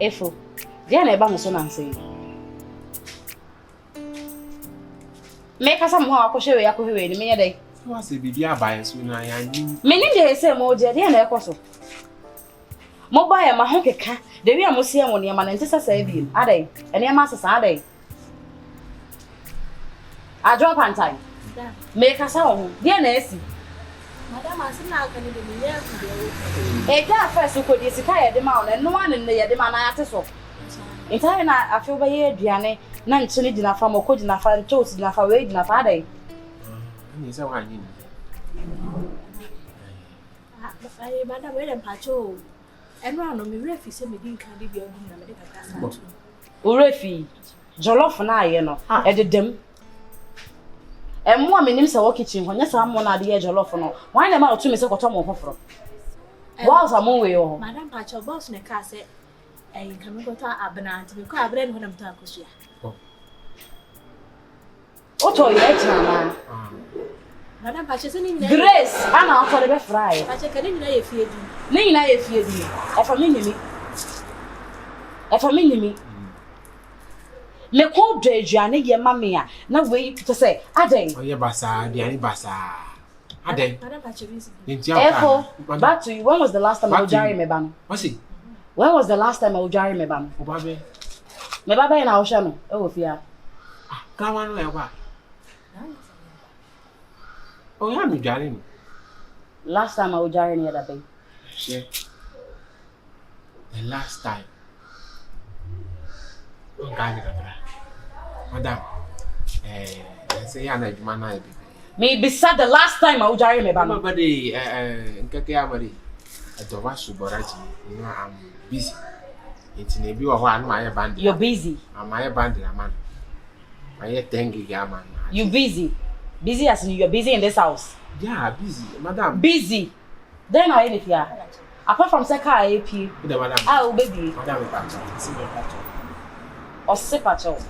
Efo. Dia na eba mo so na nsey. Me kasa mo akɔhwe we akɔhwe we ni me yedai. Wa se bibi abaye so na ya nyi. Me ni je se mo je dia na ekoso. Mo ba ya ma ho keka. De wi amosie mo ne ma na ntesa sa bi. Adai. Ene ma sesa adai. Adjei Pantan. Da. Me kasa wo. Dia na esi. Madam asina aka ni de me ya ku de. E da first ko di sika ye de ma wo no wan ne ye de ma na ate so. Entire na afio ba ye aduane na nchene dina fa mako dina fa nchos dina fa we dina fa dai. Ni se wa nyi. Ai madam we dem pacho. Enra no me refi se me din kan de bia hu na me de kakasa. O refi jollof na aye no e de dem. Emo a menim se wo kitchen ho nya sa mo na de ye jollof no. Wan na ma otu me se koto mo foforo. Wa sa mo we yo. Madam pacho boss ne ka se ai kan go ta abna anti ko abre no na mta akosia. O to ye chama. Madam pacho se ni na Grace ana o to de be fry. pacho kan ni na ye fie di. Ni na ye fie di. E fa me nyimi. E fa me nyimi. Me ko do aduane ye mame a na we to say Adjei. Oye basa aduane basa. Adjei. Madam pacho busy. Efo, back to you. When was the last time I Adjei me ban? What see? When was the last time I Adjei me ban? Obabe. Me baba na o hwe no. E wo fia. Kama no e wa. Oh ya mi dware no. Last time I Adjei ni da be. Share. The last time. Ngani kabra. Madam. Say ya na adwuma na e bi. Me beside the last time I Adjei me ban. Nobody nkeke amari. Adowa suboraji. You know I'm busy. It's in a view of one my band. You're busy. My band, man. I thank you, man. You busy. Busy as in you're busy in this house. Yeah, busy, madam. Busy. Then I ain't here. Apart from Seka AP. The madam. Ah, baby. Madam, see the patch. Or sepacho.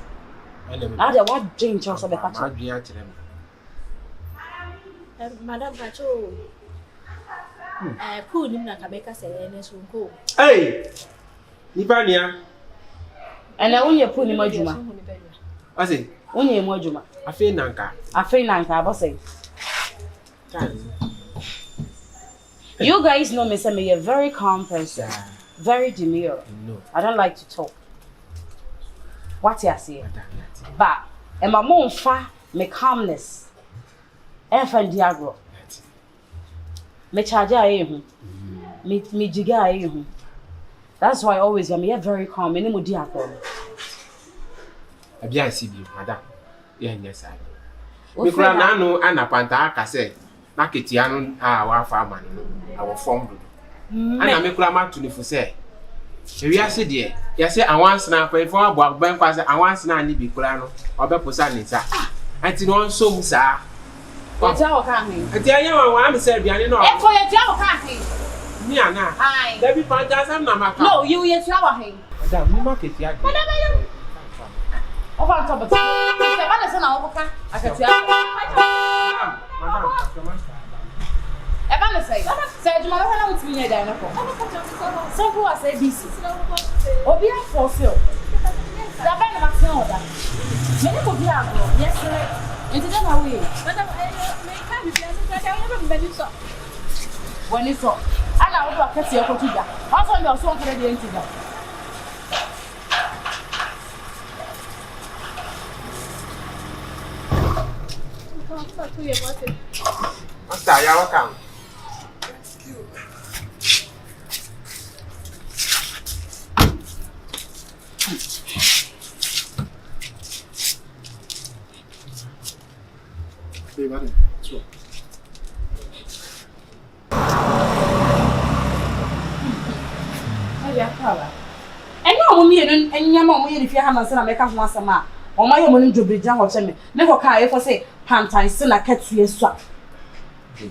Now they what drink just of the patch. Madam pacho. Ku ni na kabeka se ne so ko. Hey! Nipania. And I only put in my juma. What's it? Only in my juma. I feel nanka. I feel like I was saying. You guys know me, say me a very calm person, very demure. No. I don't like to talk. What you say? But and my mom fa me calmness. And find diagro. Me charge aye me jiga aye. That's why I always am very calm. Me no diagro. Abia sibi, madam. Yeah, yes I. Me kura na no ana panta aka say na ketia no a wa fa ama no. Our form do. Ana me kura ma to ni fu say. Ewi ase de. Ya say anwanse na fa ifo abo agban kwa say anwanse na ani bi kura no. Obeposa ni sa. Anti no nso mu sa. Yetia o ka hin. Anti anya wa am say biane no. E for yetia o ka hin. Me ana. Hi. There be panta sam na maka. No, you yetia o hin. Madam, me ma ketia de. Madam, over on top of it. The man is na oboka. Akatia. Madam, Eba na say. Say you mama na wutimi nya dan ko. Simple as ABC. Obi a for sale. Da ba na ma se oda. Me ne ko bi agro. Yes sir. Enti da na we. Madam me ka bi bia se ka ya be mbani so. When it's so. Ala wo do akati e ko tuja. Also me so on kere de enti da. Master, you are welcome. Hey, buddy. Sure. And no me and your mom if you haven't seen a make up once a month. Or my woman to be down watching me. Never care if I say Pantan still a cat to your swap. I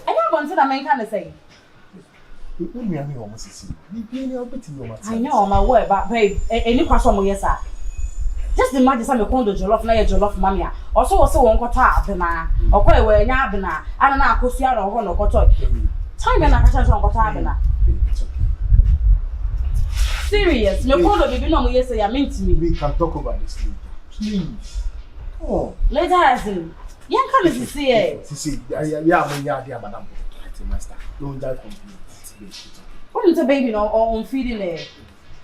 don't want to make kind of say. I know my word, but babe, any question, yes, sir. Just imagine some condo jollof, na jollof mamia. Also, one cota, bena, or quite where yabena, and an acosia or one or cotton. Time and I catch on cotabena. serious. Me call baby no mo say ya mean to me. We can talk about this later. Please. Oh. Later as in. Yan kan is see. See, yeah, madam. Master. Don't die complete. What is the baby no on feeding there?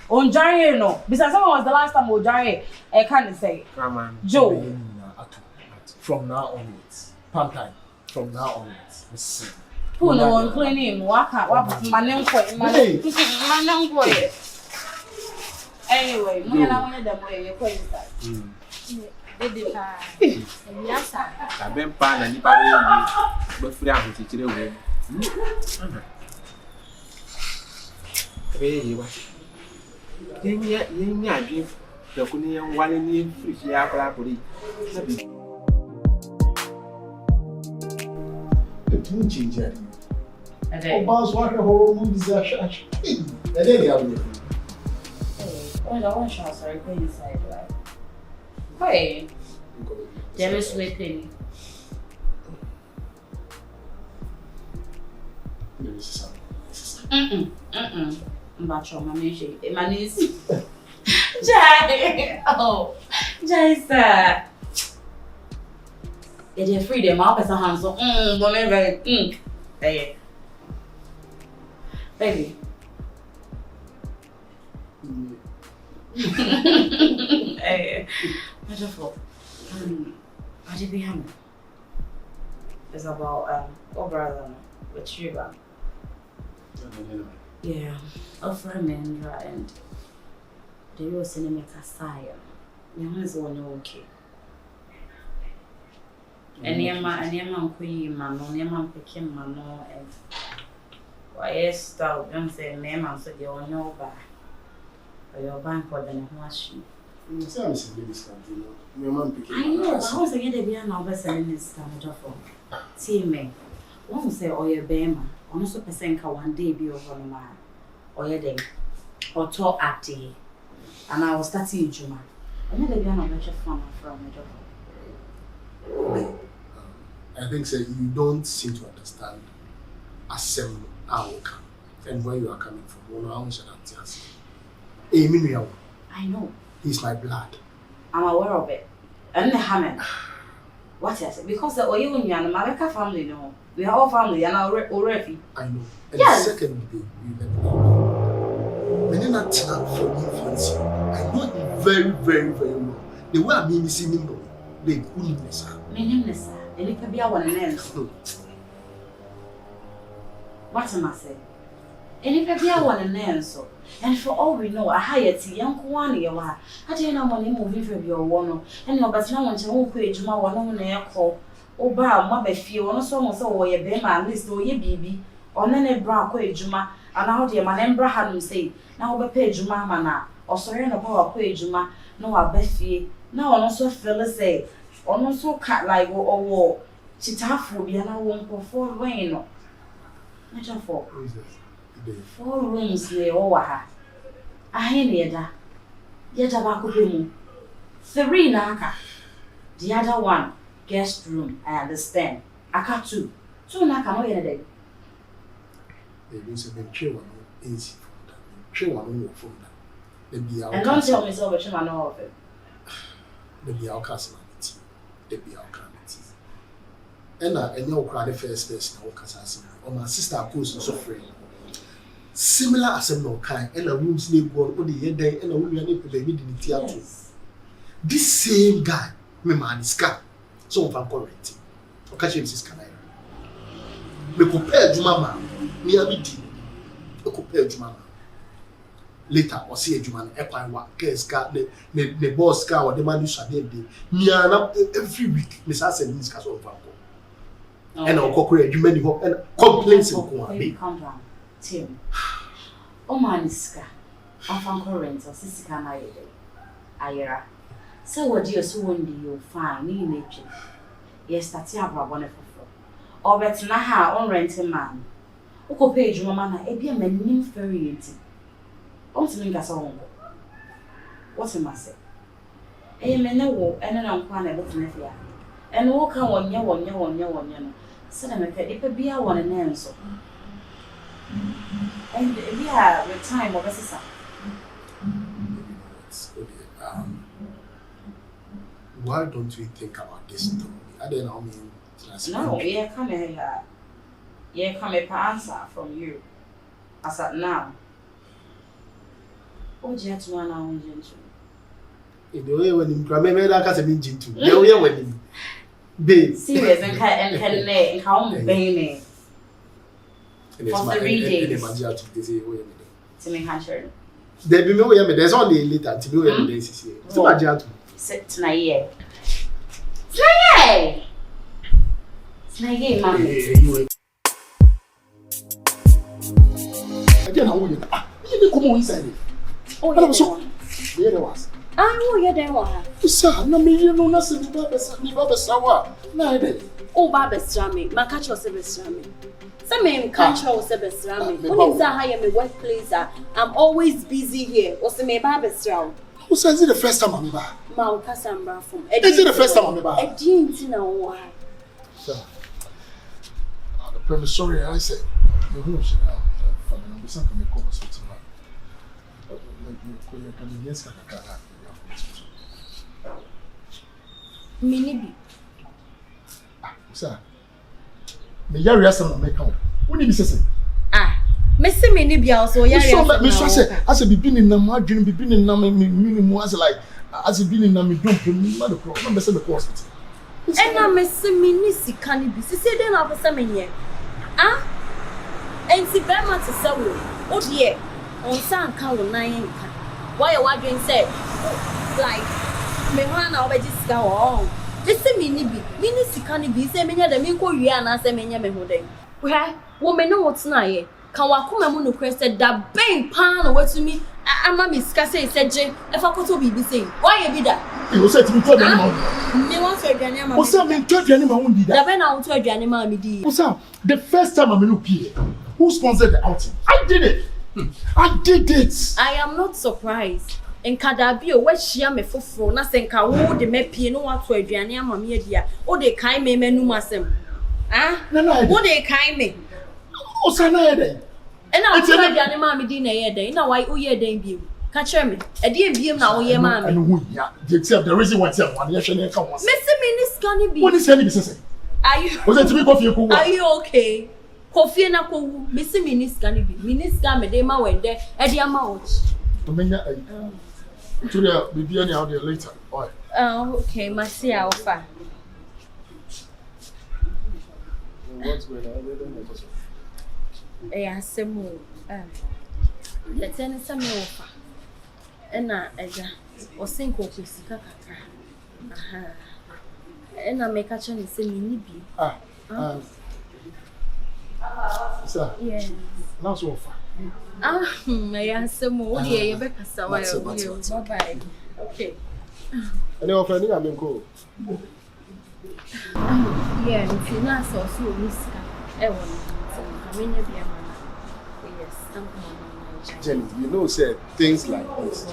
On Jerry no. Because someone was the last time on Jerry. I can't say. Joe. From now onwards. Pantan. From now onwards. Listen. Who no one cleaning? Waka my name for my name for it. Anyway, me and I want them way you go inside. Yes, sir. I've been pan and you but free out to teach away. Yeah, give the Kunian one in free apple. The tune change. Adjei. Boss what the whole mood is a shot. And then you have it. Oh, I want to sorry, go inside, right? Hey. There is sleeping. Mbacho, mami, Emanisi. Jai. Oh, Jai, sir. It is freedom. I'll pass a hand so. Woman, very. Baby. Hey. Wonderful. Adjei it's about brother retriever. Yeah, a friend and they were sending me Kasaya. You is one okay. And Yama Queen Mano, Yaman Pekin Mano, and why stop and say, name answered your no by your bank or than a machine. I know, I was again to be an officer in this time of team me. One say, or your bema, on also percent one day be over no man, or your day, or talk at day. And I was starting Juma. And then be an officer from the job. I think sir, you don't seem to understand assembly outcome and where you are coming from. I know. He's my blood. I'm aware of it. And the hammer. What is it? Because the Oyo and America family, no. We are all family and already. I know. And yes. The second day, you let me know. When you're not for influence, I know you very, very, very well. The way I mean, see me, they couldn't miss her. Meaningless, and it can be our name. What am I saying? And if I be our name, so. And for all we know, a higher tea, young one, you are. I didn't know money moving from your one, and your but no one to who page my one air call. Oh, bow, mother few, or so much or your bema, at least, or ye baby, or none bra quay Juma, and how dear my name Braham say, now be pay Juma mana, or sorry no power quay Juma, no a beffy, now on also fella say, or no so cat like or war, chitafu be an won't go for rain. Not your fault. 4 rooms lay over her. I ain't that. Yet about 3 naka. The other one, guest room, I understand. I got 2. 2 naka no day. They will say, "Train one easy for that. Train one on your phone. And don't tell me so much I know of it. They be our customer. They be our client. And you cry the first person who can or my sister goes so free. Similar as no kind, and a room's name go on the head and a woman put the mid in the theatre. This same guy, my man is car. So if I'm correct, or catch him, Sis Canary. Me compare Jumama, me a bit. Compare Jumama. Later, or see a Juman, Equa, Kes car, the boss car, or the man who shall be me every week, Miss Assen is castle of Franka. And I'll cockroach you many and complaints of one. Tim. Oh, Maniska. I'm from Corinth or Sissicana. Ayera. So, what do you so windy you'll find in nature? Yes, that's your wonderful. Or better, Naha on renting man. Oko page, Mamma, a beer man named Ferry. Don't think us all. What am I say? A man, no, and an uncle never to and walk on your Said if it be our one and answer. And we have a time of a sister. why don't we think about this story? I don't know. No, come a answer from you. As at now. Oh, gentleman, I'm gentle. If you hear when him cry, maybe that can be gentle. You hear when him. Babe. Serious and can how baby. For 3 days. To make her There be no way, there's only later to be where days here. So much to sit tonight. Tonight, mommy. Again, how you? You come on inside. Oh, yeah. There was. Oh, yeah, there was. Sir, no me you know nothing about sawa. Na ide. Oh, Baba Strami, my catch was a Strami. Some men catch was a Strami. When is I am a workplace, I'm always busy here. Was a Baba Stram. Who says it the first time I'm back? Mount Cassandra from. Is it the first time I'm back? I didn't know why. Sir, I'm sorry, I said. The whole shit now. I'm just going to come hospital. Minibi. Sir, me yari asem na me ka. Woni bi sese. Me se Minibi also yari asem. Me so say as bibi ni nam adwene bibi ni nam minimum as like as bibi ni nam dump me ma the problem be say the hospital. Na me se mini sika ni bi sese den na afesa me nye. Enti be ma te se wo. O de on san ka wo nan nka. Why you wadwen say like me ho na obeji sika wo. Ese mini sika ni bi se menya da me ko wi na se menya me ho den. Wo me no wotna ye. Kan wakoma mu no kwese da ben pan na watumi ama me sika se je e fa koto bibi se. Why you bi da? You say to me to aduane ma. Me want to aduane ma. O say me to aduane ma won di da. Da ben na want to aduane ma me di. O say the first time I'm look here. Who sponsored the outing? I did it. I did it. I am not surprised. En kadabi o we hia me foforo na se nka wo de mapie no wato aduane ama me adia. O de kan me manu masem. Wo de kan me. O say na ye den. E na wo aduane ma me di na ye den. Na why o ye den bi. Ka kire me. E de biem na wo ye ma me. I know ya. The reason why say one ye hwe ka won. Me se me ni scan bi. What is any business? Are you? O say to me coffee ko. Are you okay? Coffee na ko wu. Me se me ni scan bi. Me ni scan me de ma wende. E de ama o. O menya ai. To the baby any out there later. Oi. Okay, my see alpha. What's going on? Yeah, some the tennis some alpha. And or sink or sika kakra. And I make a chance say me bi. Sir. Yes. Now so far. I some more. Yeah, you better bye. Okay. Any of any I'm go. Yeah, if you not so miss I want to be a man. Yes, Jenny, you know, say things like this.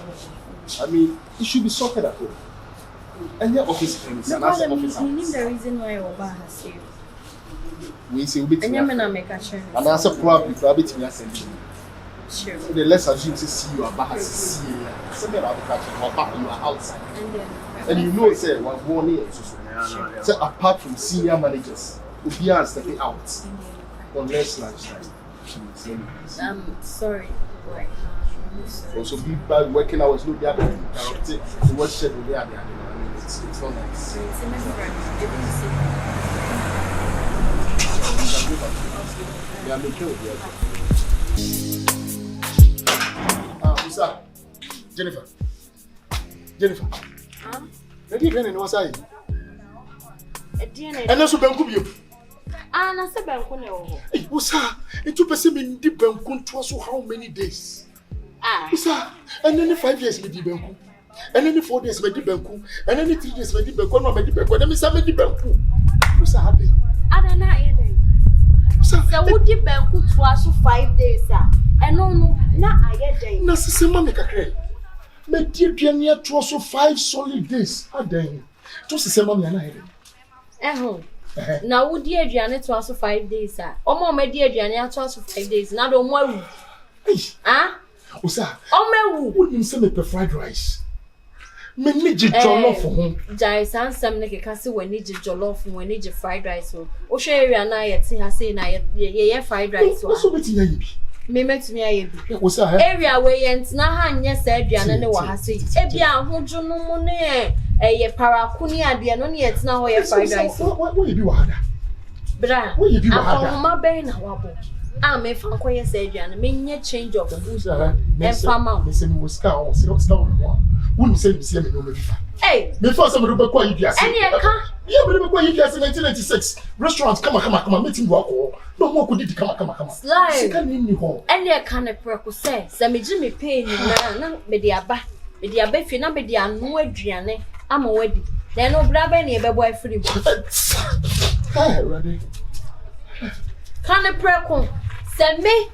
I mean, it should be sorted at home. And your office is an office. You need the reason why Oba has you. We see we and you're make a sure. And that's a problem for a bit in your sentence. Sure. So the less assume to see you about to see you. Something about catching or back you are outside. And you know, say, one morning, so apart from senior managers, who be stepping out unless lunchtime. Sorry. Also, be back working hours, no, they are going to what schedule they are there. I mean, it's not nice. They are making it. Osaah, Jennifer. Maybe even in Osaah. And also Banku. Na se Banku ne wo. Osaah, it took person in the Banku to so how many days? Osaah, and then 5 years me di Banku. And then 4 days me di Banku. And then 3 days me di Banku. No me di Banku. And then me say me di Banku. Osaah dey. Adana e dey. Osaah, se wo di Banku to so 5 days no na aye dey. Na se se ma me kakre. Me di aduane to so 5 solid days adan. To se se ma me na aye dey. Na wo di aduane to so 5 days omo ma di aduane to so 5 days na do mo awu. Osaah, Omo awu. Wouldn't say me fried rice. Me need jollof for home. Jai san sam ne keka se we need jollof, we need fried rice. O hwe area na yeti ha say na ye fried rice. So beti ya yibi. Me metumi ayebi. Osaah. Area we yent na ha nya sa aduane ne wa ha say. Ebia ahojo no mu ne ye parakuni ade no ne yet na ho ye fried rice. What you be wahada? Bra. What you be wahada? Ahoma ben na wabo. Me fa nko ye sa aduane me nya change of food. E fama. Me say me was scar on, say one. Wouldn't say me see me no me fa. Hey, me first some do kwa yibi ase. Any ka? Yeah, me do kwa yibi ase 1996. Restaurants come meeting work o. No more could come. Slide. Sika ni ni ho. Any ka na preko say me gi me pay ni na me de aba fi na me de anu aduane ama wadi. Then no bra be na e be boy free. Hey, ready. Ka na preko say me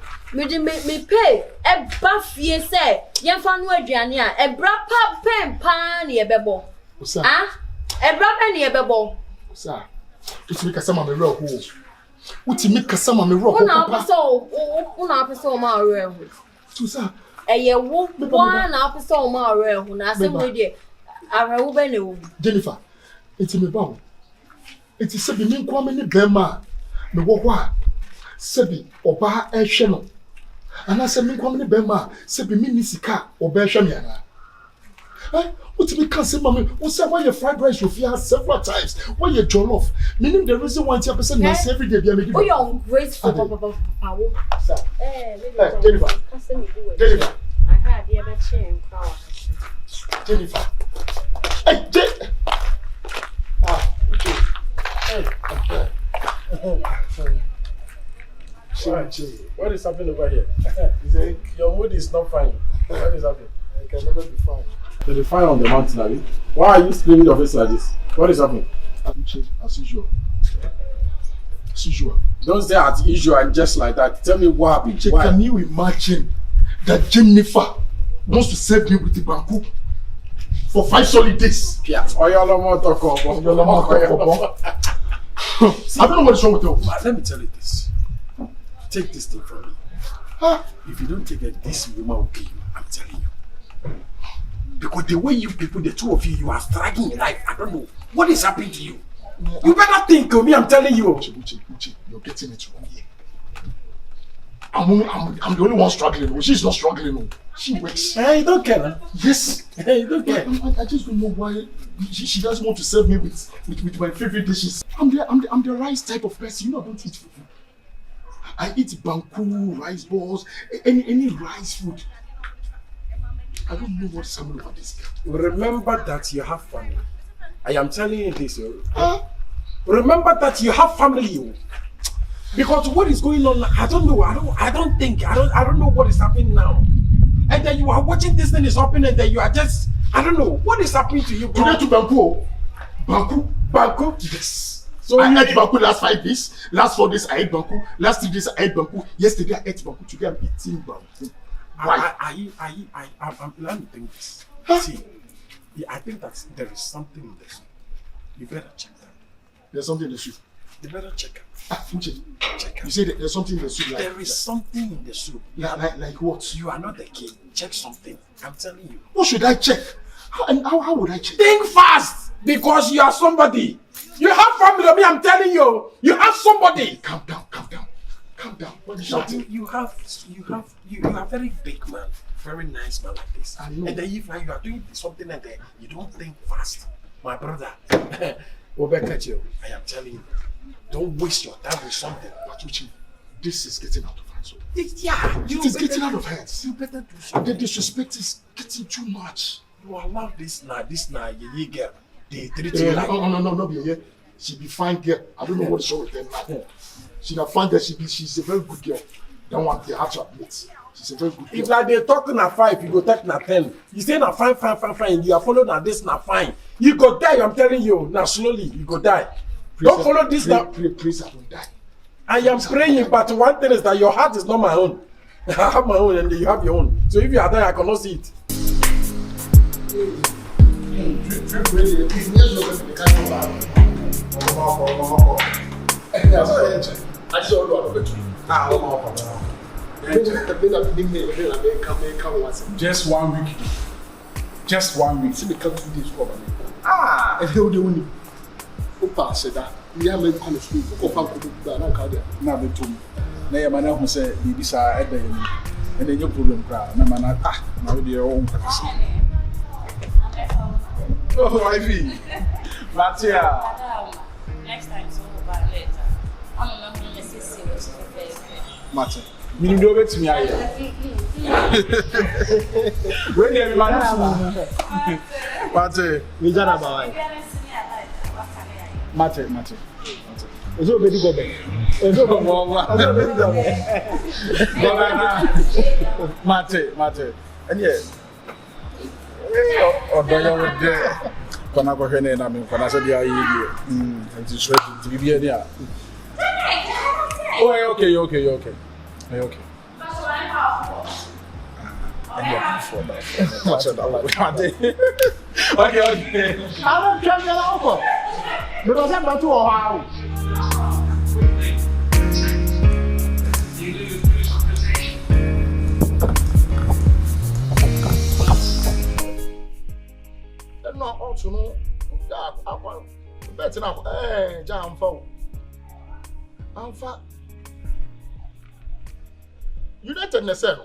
pay e ba fie say yen fa no aduane a e bra pa pen pa na e bebo. Osaah. Ah? E bra be na e bebo. Osaah. Utimi kasama me ro ho. Utimi kasama me ro ho. Una apeso ma ro ho. Osaah. Eye wo na apeso ma ro ho na asem we de arewo be na wo. Jennifer, enti me bawo. Enti se bi me nko me ne bema me wo ho a se bi oba ehwe no. Ana se me nko me ne bema se bi me ni sika oba ehwe me ana. Utimi can say mama, we say why your fried rice you fear several times. Why your jollof? Meaning the reason why 20% miss every day be make you. Oh, you're graceful, papa. Sir. Jennifer. Jennifer. I had the other chain power. Jennifer. Hey, okay. What is happening over here? Your mood is not fine. What is happening? I can never be fine. There's a fire on the mountain, Abi. Why are you screaming your face like this? What is happening? As usual. As usual. Don't say as usual and just like that. Tell me what happened. Why? Can you imagine that Jennifer wants to serve me with the banku for 5 solid days? Yes. I don't know what is wrong with you. Let me tell you this. Take this thing from me. If you don't take it, this woman will kill you. I'm telling you. Because the way you people, the two of you, you are struggling in life. I don't know. What is happening to you? You better think of me, I'm telling you. Uche, you're getting it wrong here. I'm the only one struggling. She's not struggling. She works. Hey, you don't care, huh? Yes. Hey, you don't care. I just don't know why she doesn't want to serve me with my favorite dishes. I'm the rice type of person. You know, I don't eat fufu. I eat banku, rice balls, any rice food. I don't know what's happening about this girl. Remember that you have family. I am telling you this. Remember that you have family. Because what is going on? I don't know. I don't know what is happening now. And then you are watching this thing is happening, and then you are just, I don't know what is happening to you. Today to Banku. Yes. So I ate Banku last 5 days. Last 4 days I ate Banku. Last 3 days I ate Banku. Yesterday I ate Banku. Today I'm eating Banku. I'm planning to think this. See, I think that there is something in the soup. You better check that. There's something in the soup. You better check it. Check it. You say there's something in the soup. There is something in the soup. Like what? You are not the king. Check something. I'm telling you. What should I check? How would I check? Think fast! Because you are somebody. You have family of me, I'm telling you. You have somebody. Calm down. What is you are very big man, very nice man like this. I know. And then if you are doing something and then you don't think fast, my brother, I am telling you, don't waste your time with something. Uche, this is getting out of hand. So. It is getting out of hand. You better do something. The disrespect is getting too much. You allow this now, ye girl. They treat you like no, yeah. She be fine girl. I don't know what is wrong with them now. She not fine girl. She's a very good girl. Don't want they have to admit. She's a very good girl. If like they talking at 5, you go talk at 10. You say na fine. You are following at this na fine. You go die. I'm telling you. Now slowly you go die. Don't follow this now. Please, I don't die. I am praying, but one thing is that your heart is not my own. I have my own, and you have your own. So if you are there, I cannot see it. Just 1 week. Just 1 week. See me come 2 days for me. Ah! And how do you know? Who passed that? We have made come to school. Who come to the Nanka? Now the two. Now your man who said, "Baby, sir, at the end." And then your problem crowd. No man, now with your own person. Oh, Ivy. Matia. Next time, so about later. I'm not going to see what's the place. Matia. You do it to me. When you man. Matia. We got about it. Matia. It's already go back. It's already go back. Mate. And yes. Oh, do you with there? When I go here, I mean, when I said you are here, and it's ready to be here. Oh, okay. And you're for that. Okay. I don't try to offer. Because I'm not too hard. No, also no. Better now. Jam phone. I'm fat. United Nation.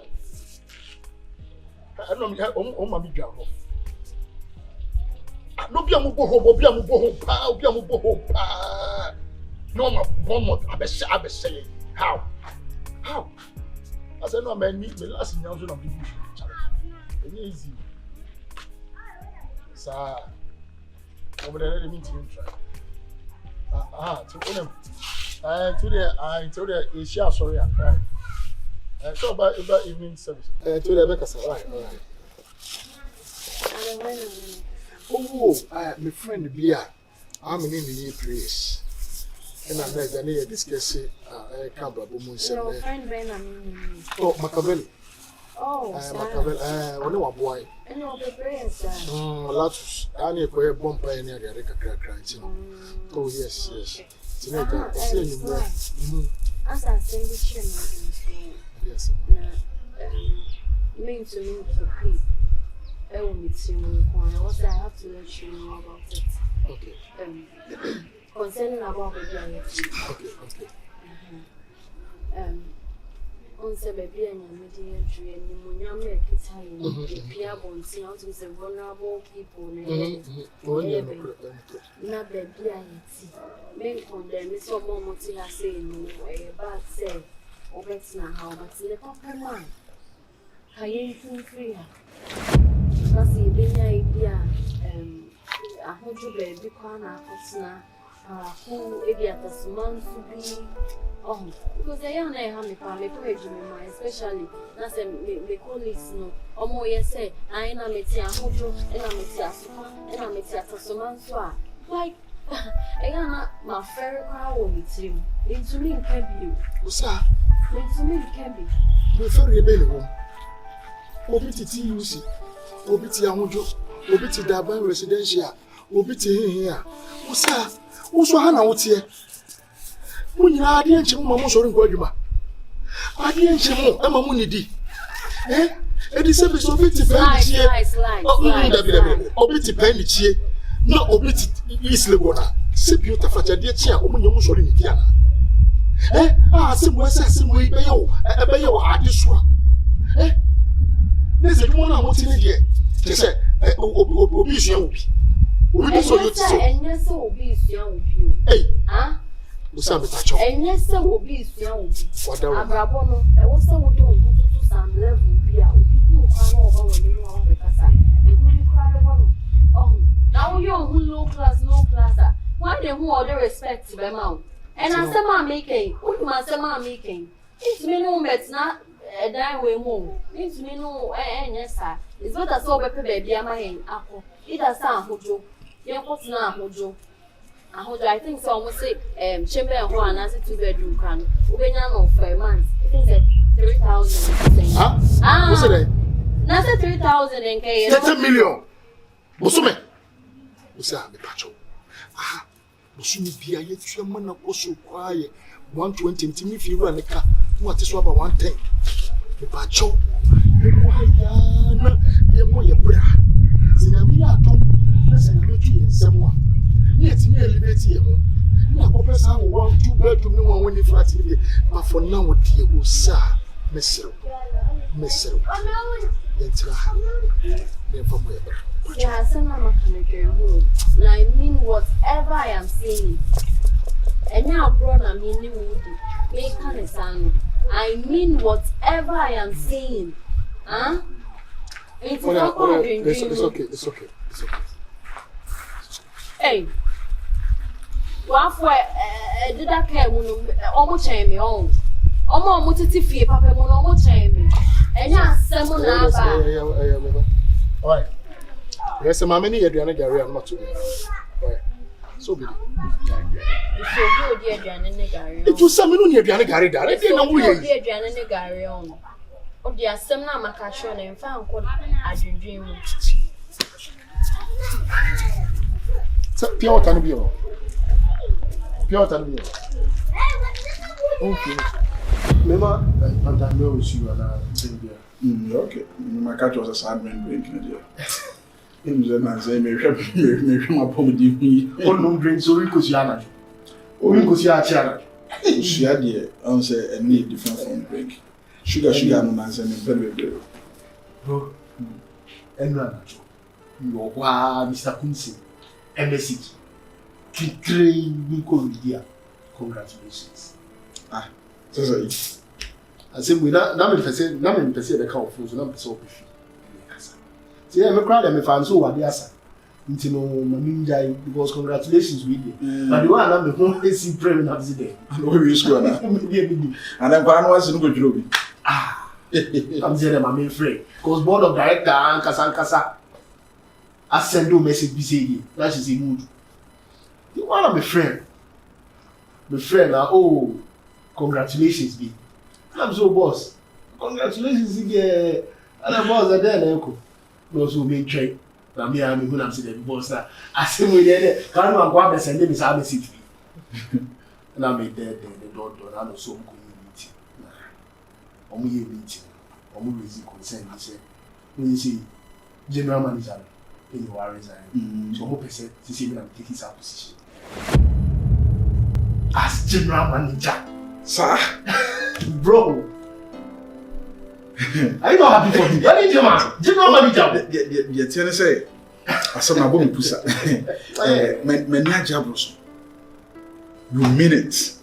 I don't know. My big girl. No be amubo home. No, my bomb. I be say. How? I said no man. Me last year I was on the bush. It's easy. Sir, over there, let me try. Today, is share sorry. Right. So about evening service. Today, make us right. Oh, my friend Bia, I'm in the place. And I'm like, I need to discuss it. Your friend Benjamin. Oh, Machiavelli. Oh, Machiavelli. Only one boy. And your prayers, Latus. I need to go bump by any other crying. Oh, yes. Tonight, see you more. As I send the children, Yes. Mean to Pete. I will meet you in the corner. What I have to let you know about it. Okay. Concerning about the reality. Okay. On the baby and your media dream, when you make it time, the peer bonds out to the vulnerable people. Not baby, I see. Make on them, Miss Omomotti has said, no, a bad say, or better now, how much the papa man. I ain't free. Because he been idea, a hundred baby corner, who maybe at the month to be. Oh, because I am especially that's a colleagues no. Omo say I na meti ahojo, and I meti asuma, and I meti atasoman so. Like I am my fair crowd meeting. Into me can be. Osaah. Into me can be. My fair rebellion. Obiti TUC, Obiti ahojo, Obiti Daban residential, Obiti here. Osaah, Osaah hana wotie. When you are the ancient mamma, sorry, Guaduma. I didn't know, I'm a money D. Eh? It is a bit of it. Slice. Obiti penny cheer. No obiti is Legona. See beautiful, dear chair, woman, sorry, Diana. Eh? Some way, Bayo, a Bayo, I just swap. Eh? There's a one I want in here. They said, Obisi. And yes, so obese young you. Hey, and yes, so obese young. What Abrabono, I was so doing to some level. People cry over when you know because I cry over. Oh, now you're low class. Why they who other respect to them out? And I said, I'm making, what must I'm making? It's me no, but not a dime way more. It's me no, and yes, sir. It's what I saw baby, I'm my apple. It has sound hojo. Yeah, what's now hojo? I think so. Almost say, chamber and one as a 2-bedroom can. Ubenya no for a month. I think that 3,000. What's it? That's a 3,000 and K. 30 million. Bosume. Osaah, me pacho. Bosumi bia ye twa mana koso kwaye 120 ntimi fi ru aneka. What is about 110? Me pacho. Me mo haya na ye mo ye bra. nyame ya dom na se nyame tu yensem a ne etimi elevate ye ho na ko pesa wo 1-2 bedroom ne won woni flat ni but for now what ye Osaah mesero yentra ne fa mo ye bra. Yeah, I mean whatever I am saying. And now, brother, I mean whatever I am saying. Huh? It's okay. Hey, what for? Did I care? Almost me on. Almost to Papa, almost me. And now, someone all right. Yes, my many Adriana Gary, I'm not too bad. Right. So be it. It's so good, dear Adriana Gary. It was some new Adriana Gary. I didn't know who dear Adriana Gary on. Oh, dear, some now my cashion and found what I dream. Pure can be all. Okay. Mema, Pantan knows you and I. Okay. My cat was a sad man drinking it. In the man say, my pomedy. Oh, no drink, so we could see Anna. Oh, we could see our child. She had the answer and need different from drink. Sugar, no answer, and very. Bro, and run. You are Mr. Kunsi, MSC. Congratulations. So I say we not percent the count for so so see I'm crowd and fan so what they are into no maminja because congratulations with you but the one I'm the one see pray and today and we school and then one was no go I'm saying my main friend because board of director Ankasa I send you message busy that is a mood the one of my friend oh congratulations be I'm so boss congratulations again and the boss are there uncle those who make trade na me am who am say the boss I say we there can no go am send me say city na me there the door na no so ko meeting na omo ye meeting omo raise concern say we see general manager in your resign so omo person say me am take his position as general manager sir bro are you not happy for me? What did you man? General manager. Yeah, tell me say. I saw my body pusa. Me nya jabros. You mean it?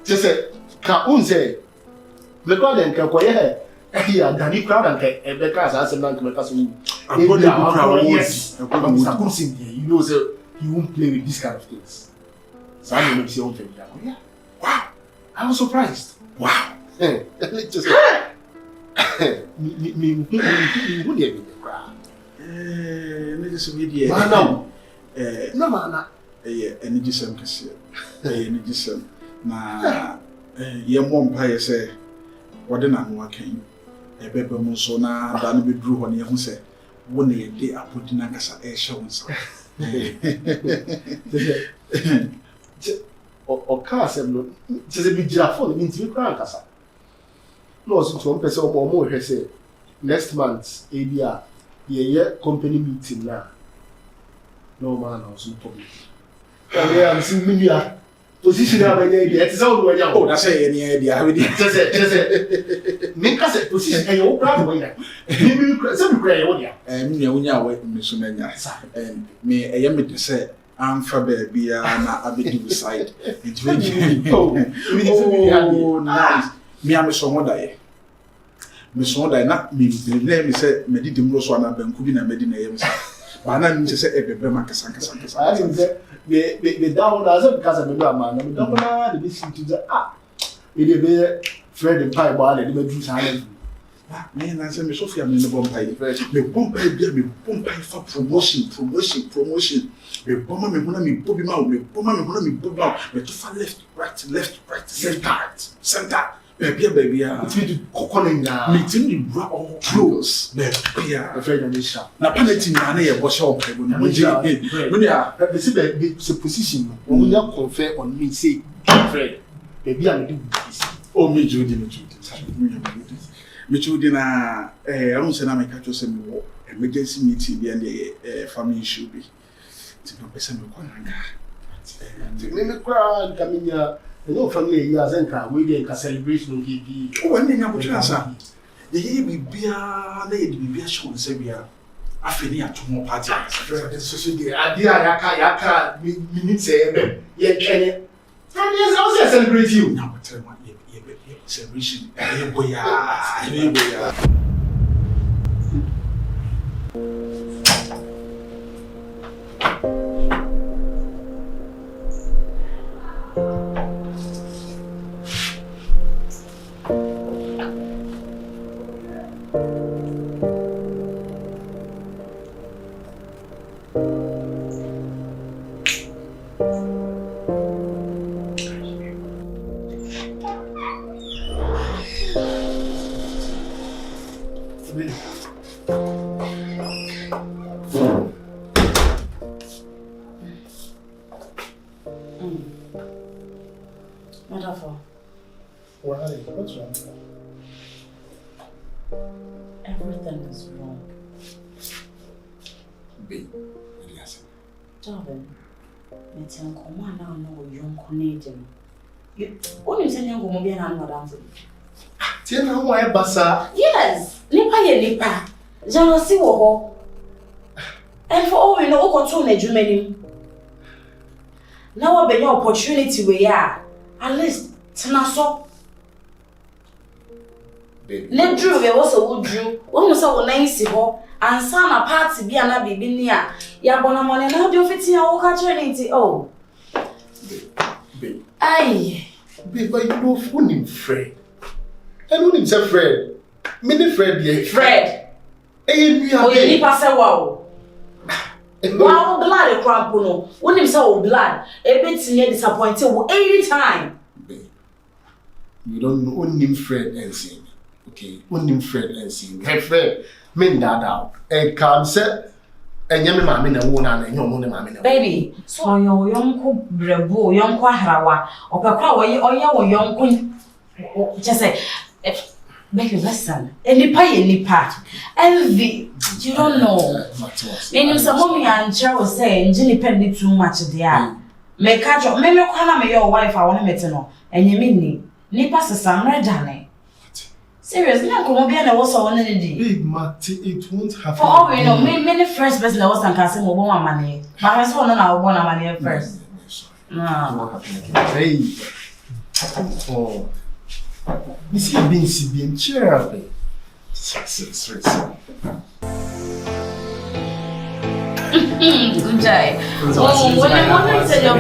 Just say, can un say? Me call them can koye he. Yeah, Danny crowd and can be cast as a man to make us win. I'm going to crowd. Yes. I'm going to come here. You know, say he won't play with this kind of things. So I make your own thing. Yeah. Wow. I was surprised. Wow. Just me who dey be crowd. Niggas media. Man, no man. Energy sem kese. Energy sem. Na ye mo mpa say wode na no akan. Ebebe mo so na da no be duru ho ne ho say wo na ye dey apodi na kasa e hye won sa. O ka sem no. Just be giraffe ni ntimi crowd kasa. No, so one person or more say next month ABR yeah company meeting now. No man also public. Yeah, I'm seeing media position now by the idea. It's all the way down. Oh, that's any idea. How we did. Just make us a position and you proud way now. Maybe some cry on ya. Me unya we me so manya. And me I am to say I'm for baby na abedi side. It's really oh nice. Me am so mo dae. Me so dae na me say me di demro so na banku bi na me di na yem say. Ba na me say ebebe makasa kasa. I think say the down as because me do am na me do na the this to say e dey be Fred and Pie ball dey be do say me na say me so fia me no bompai. Me bompai bia me bompai for promotion. Me bomba me huna me bobi ma me bomba me huna me bobi ma me to fa left right center. Baby. It's me to calling now. Meeting the bra all close. Baby. Afraid of this shop. Na penalty na na ye boss up. When ya the see position. When you confer on me say Fred. Baby I do this. Oh me Judy. Me Judy na I don't say na me catch you say me wo emergency meeting bi and the family issue bi. Ti no pese me kwananga. Me cry kaminya. No family years and we dey celebration give. Oh, and nya botwa sa. Ye bibia na ye bibia show nse bia. Afeni atomo party. So dey adia yaka minutes ebe ye twene. And yes, I was celebrate you. Now what tell one ye celebration. Ye boya. What's wrong? Everything is wrong. Babe, what do you say? Darling, it's an command now, no young Canadian. You only send young woman and I'm not answering. Tell her why, Bassa. Yes, Nipa. Jealousy wo. And for all we know, what to need you now, be your opportunity we are. At least, Tanaso. Ne drew we was a wood drew. Almost so nice ho. And son a party be an baby near. Ya bona money now do fit here or catch anything. Oh. Babe. Aye. Babe, but you know him Fred. And who himself Fred? Many Fred ye. Fred. Eh, we are. Oh, you pass a wow. Wow, blood a crampono. When himself blood, a bit near disappointed any time. Babe. You don't know him Fred and sing. Okay, him Fred and sing. Hey Fred, men that out. And can say and yemi mama na wo na na nyomo na mama na. Baby, so your yonko brebo, yonko harawa. Opekwa oye wo yonko just say baby listen. Nipa. Envy. You don't know. Meaning some mommy and Cheryl say njini pendi too much there. Me catch up. Me kwana me your wife I want to meet no. And you mean nipa sesa mredane. Seriously, I'm going to be an also on any Big Matty, it won't happen. For all we know, many first person that was and can say more money. But I just want to know about money first. No. Hey. Oh. You see, being cheer up. Sorry. Adjei. Oh, when I want to say your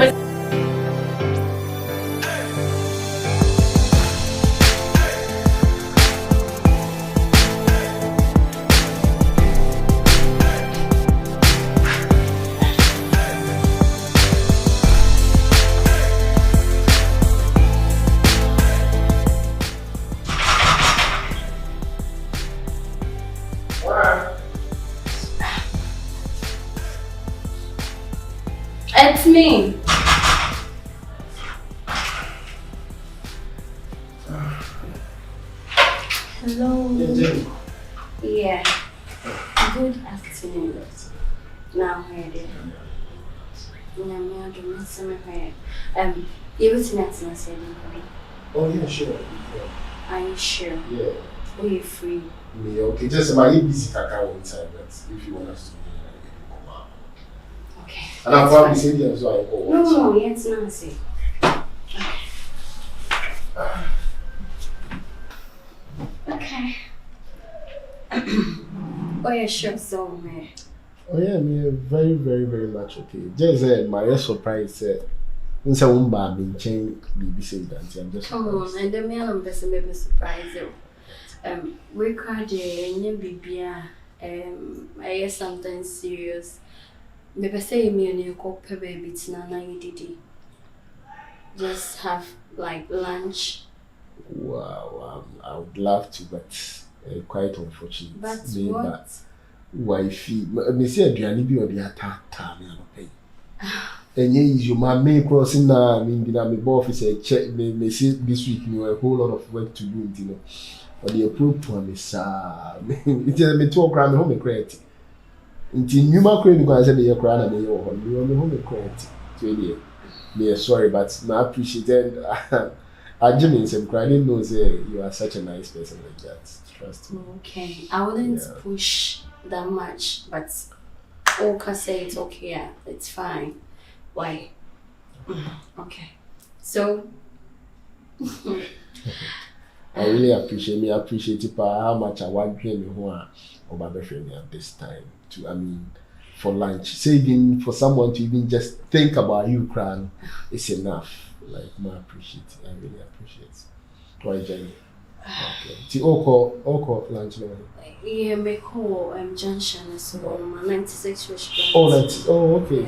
It's me. Hello. Yeah. Good afternoon. Now ready. Oh yeah, sure. Are you sure? Yeah. Are you free? Me okay. Just my busy kaka one time, but if you want us to. Okay. And I'm probably saying that so I go. No, it's not safe. Okay. Oh yeah, sure. So, oh yeah, me very much okay. Just my surprise said, "When someone bad me change, be said that I'm just." Oh, and the man I'm best maybe surprise you. We cried and bibia. I hear something serious. Maybe say me and you go pay baby tina you did. Just have like lunch. Wow, I would love to, but quite unfortunate. But what? Wifey, me say aduane bi obi atata me anopai. Enye is your man crossing na me bi na me boss officer check me see this week me a whole lot of work to do, you know. But the approve to me sir. It is me to cry me home credit. Nti nyuma kura ni kwan say me kura na me wo ho. Me ho me correct. So me sorry, but I appreciate it. Adjei means I didn't know say you are such a nice person like that. Trust me. Okay, I wouldn't push that much, but okay, say it's okay. Yeah, it's fine. Why? Okay, so. I really appreciate it how much I want to me who are over at this time to for lunch. Say even for someone to even just think about you crying, it's enough. Like I appreciate it. I really appreciate it. Why Jenny? Okay. See Oko lunch no. Yeah, me call junction so my 96 restaurant. Oh okay.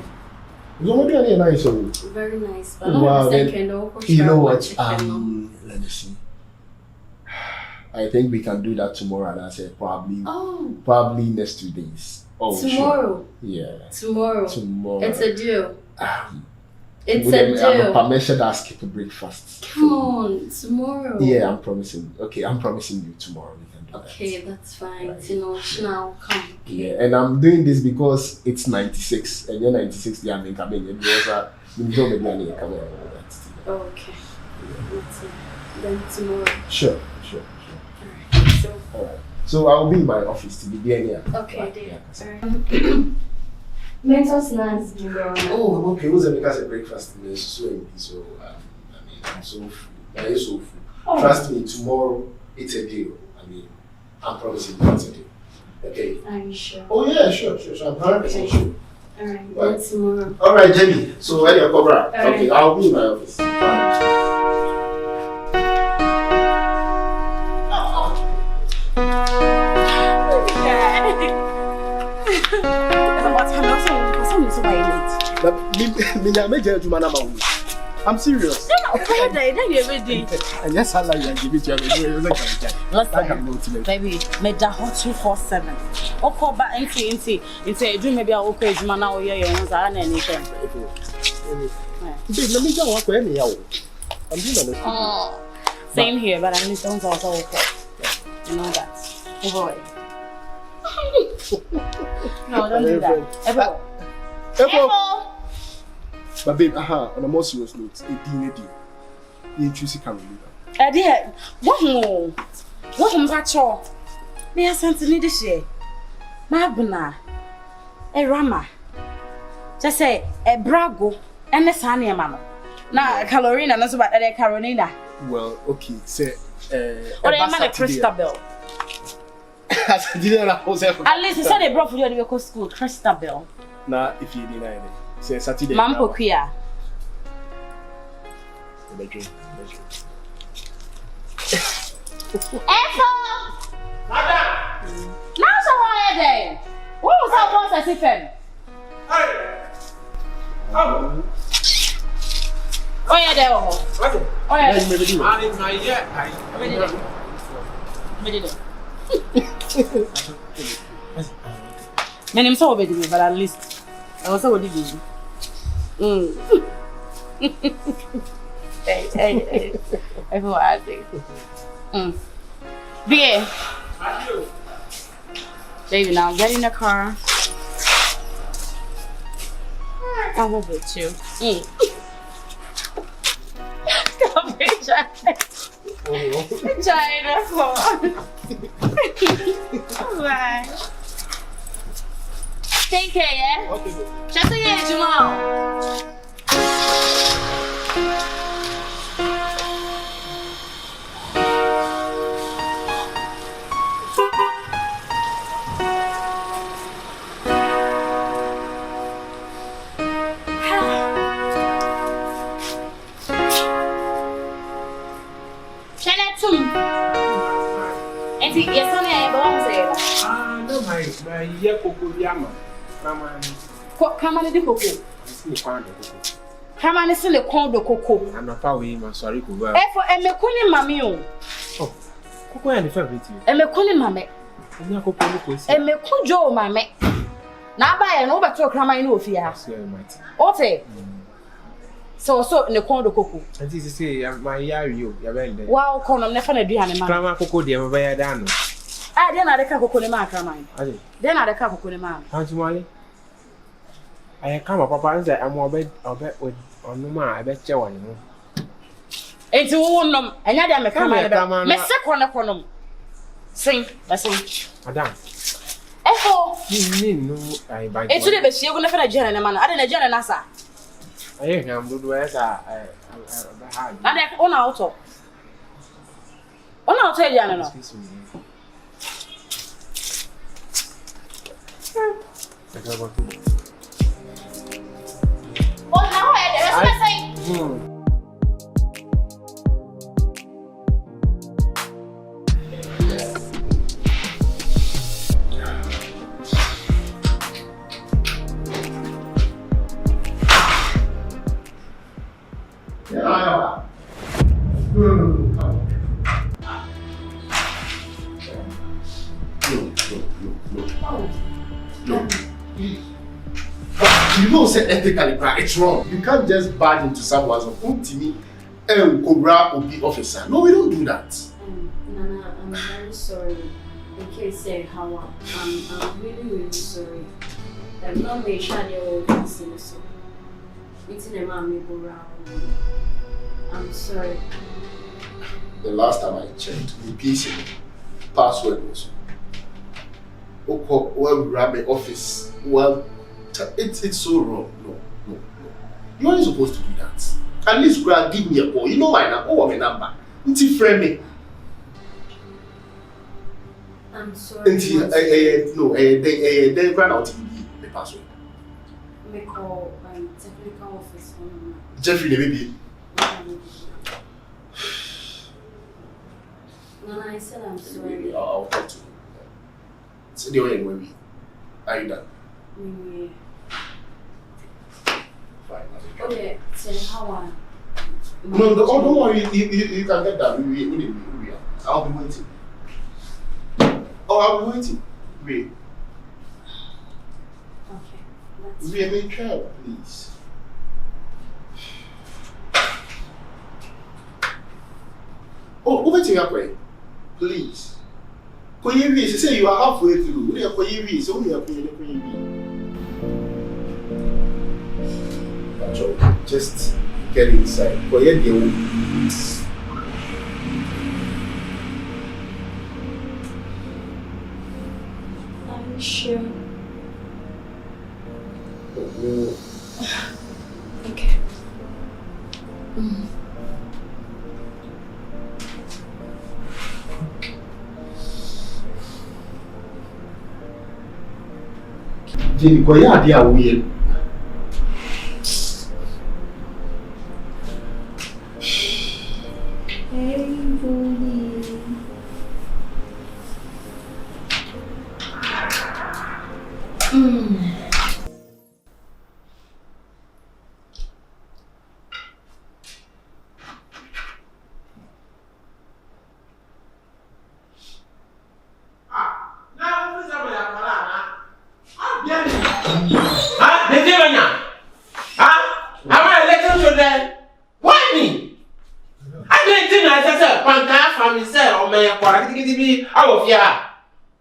It's nice. Very nice. But wow, then, you know what? Let me see. I think we can do that tomorrow, and I said probably next 2 days. Oh, tomorrow. Sure. Yeah. Tomorrow. It's a deal. It's a deal. I'm permission to skip a breakfast. Come on, tomorrow. Yeah, I'm promising. Okay, I'm promising you tomorrow. We can do that. Okay, that's fine. Right. You know, now come. Okay. Yeah, and I'm doing this because it's 96, and you're 96. They are coming. And also, you don't make any coming. Okay. Yeah. Then tomorrow. Sure. Alright. So I'll be in my office to be there here. Okay, dear. Alright. Mental snacks. Oh, okay. Who's because of breakfast today? So I'm so full. I am so full. Trust me, tomorrow it's a deal. I'm promising you it's a deal. Okay. Are you sure? Oh yeah, sure. I'm 100% sure. Alright, then tomorrow. Alright, Jenny. So when you come back, okay, I'll be in my office. Bye. I'm serious. And yes, I like give it to you. Listen, baby, made that hot 247. Or call back into dream maybe I'll okay, man. Now, yeah, anything. Let me go walk with me. I'm doing it. Oh, same here, but I need to also okay. You know that. Oh boy. No, don't do that. Evo. But babe, on a more serious note, you choose a camera. Adjei, what patrol? Me has sent me this year. Mabuna, Ewurama. Just say a brago and a sunny mama. Now, Carolina, not about a Carolina. Well, okay, say, or a man a Christabel. At least he said they brought for you at your school, Christabel. Now, if you deny it, say Saturday. Mampo Quia. Madam! Now, so why are they? What was that boss as if him? Oh, yeah, there. Oh, yeah. My name's so bad, but at least I was so busy. Hey, everyone I think. Beer. Baby, now get in the car. I love it too. Stop it, China. Bye. Take care, yeah? Okay. Just again, tomorrow. Come on, the cocoa. Come on, the cocoa. I'm not far away, I'm sorry. For a mecuni mammy. Oh, cocoa and the favorite. A mecuni mammy. A mecujo mammy. Now buy an over to a crama in Ophia. Ote. So in the corner cocoa. And this is my yard, you. Wow, Conor never do animal. Crama cocoa, dear, by a dano. Ah, then I can't go to my crime. Then I can't go to my Auntie I come up papa and say I'm a bed with on no man, I bet you one. It's a woman, and I am a camera. Miss Second Sing, Madame. Echo, No, I buy it's really best. You're going to find a general man. I didn't a general answer. I am good as I had on auto. On auto, Yana. What now? That's what I say. You know, say ethically, it's wrong. You can't just barge into someone's home to me and Cobra or be officer. No, we don't do that. Nana, I'm very sorry. In case say how I'm really sorry. I'm not very sure they will consider so. It's in a mommy go round. I'm sorry. The last time I checked, the PC password was well, grab the office. Well, it's so wrong. No. You're not supposed to do that. At least give me a call. You know my number. Oh, my number. It's friend me. I'm sorry. They ran out the password. Me call technical office. Jeffrey, the baby. No, I said I'm sorry. I'll talk to you. So the only way are you done? Fine. Okay, so how are No, don't worry. You can get that. We are. I'll be waiting. Oh, I'll be waiting. Wait. Okay. We may try, please. Oh, over to your way. Please. Koyevi, say you are halfway through. We are Koyevi, so we are Koyevi. Just get inside. Koyevi. Are you sure? Okay. Jenny, Koya, they are weird. Hey, bully.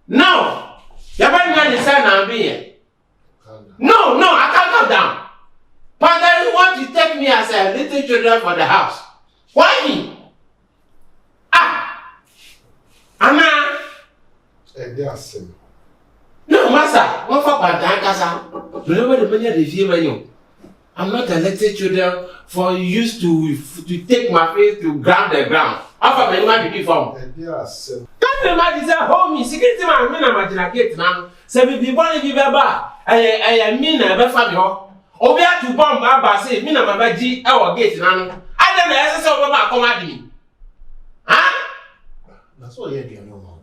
No, you're going to say now, be No, I can't come down. Pantan want to take me as a little children for the house. Why me? Anna. No, master. What for Pantan Casa? Remember the money review menu. I'm not a little children for used to take my face to ground the ground. After my money before. Can't imagine say home security man me na imagine gate now. Say be born be baba. I mean na be fa me ho. Obi atu bomb aba say me na baba ji e wo gate now. Ada na ese say baba come adi. That's all you do no.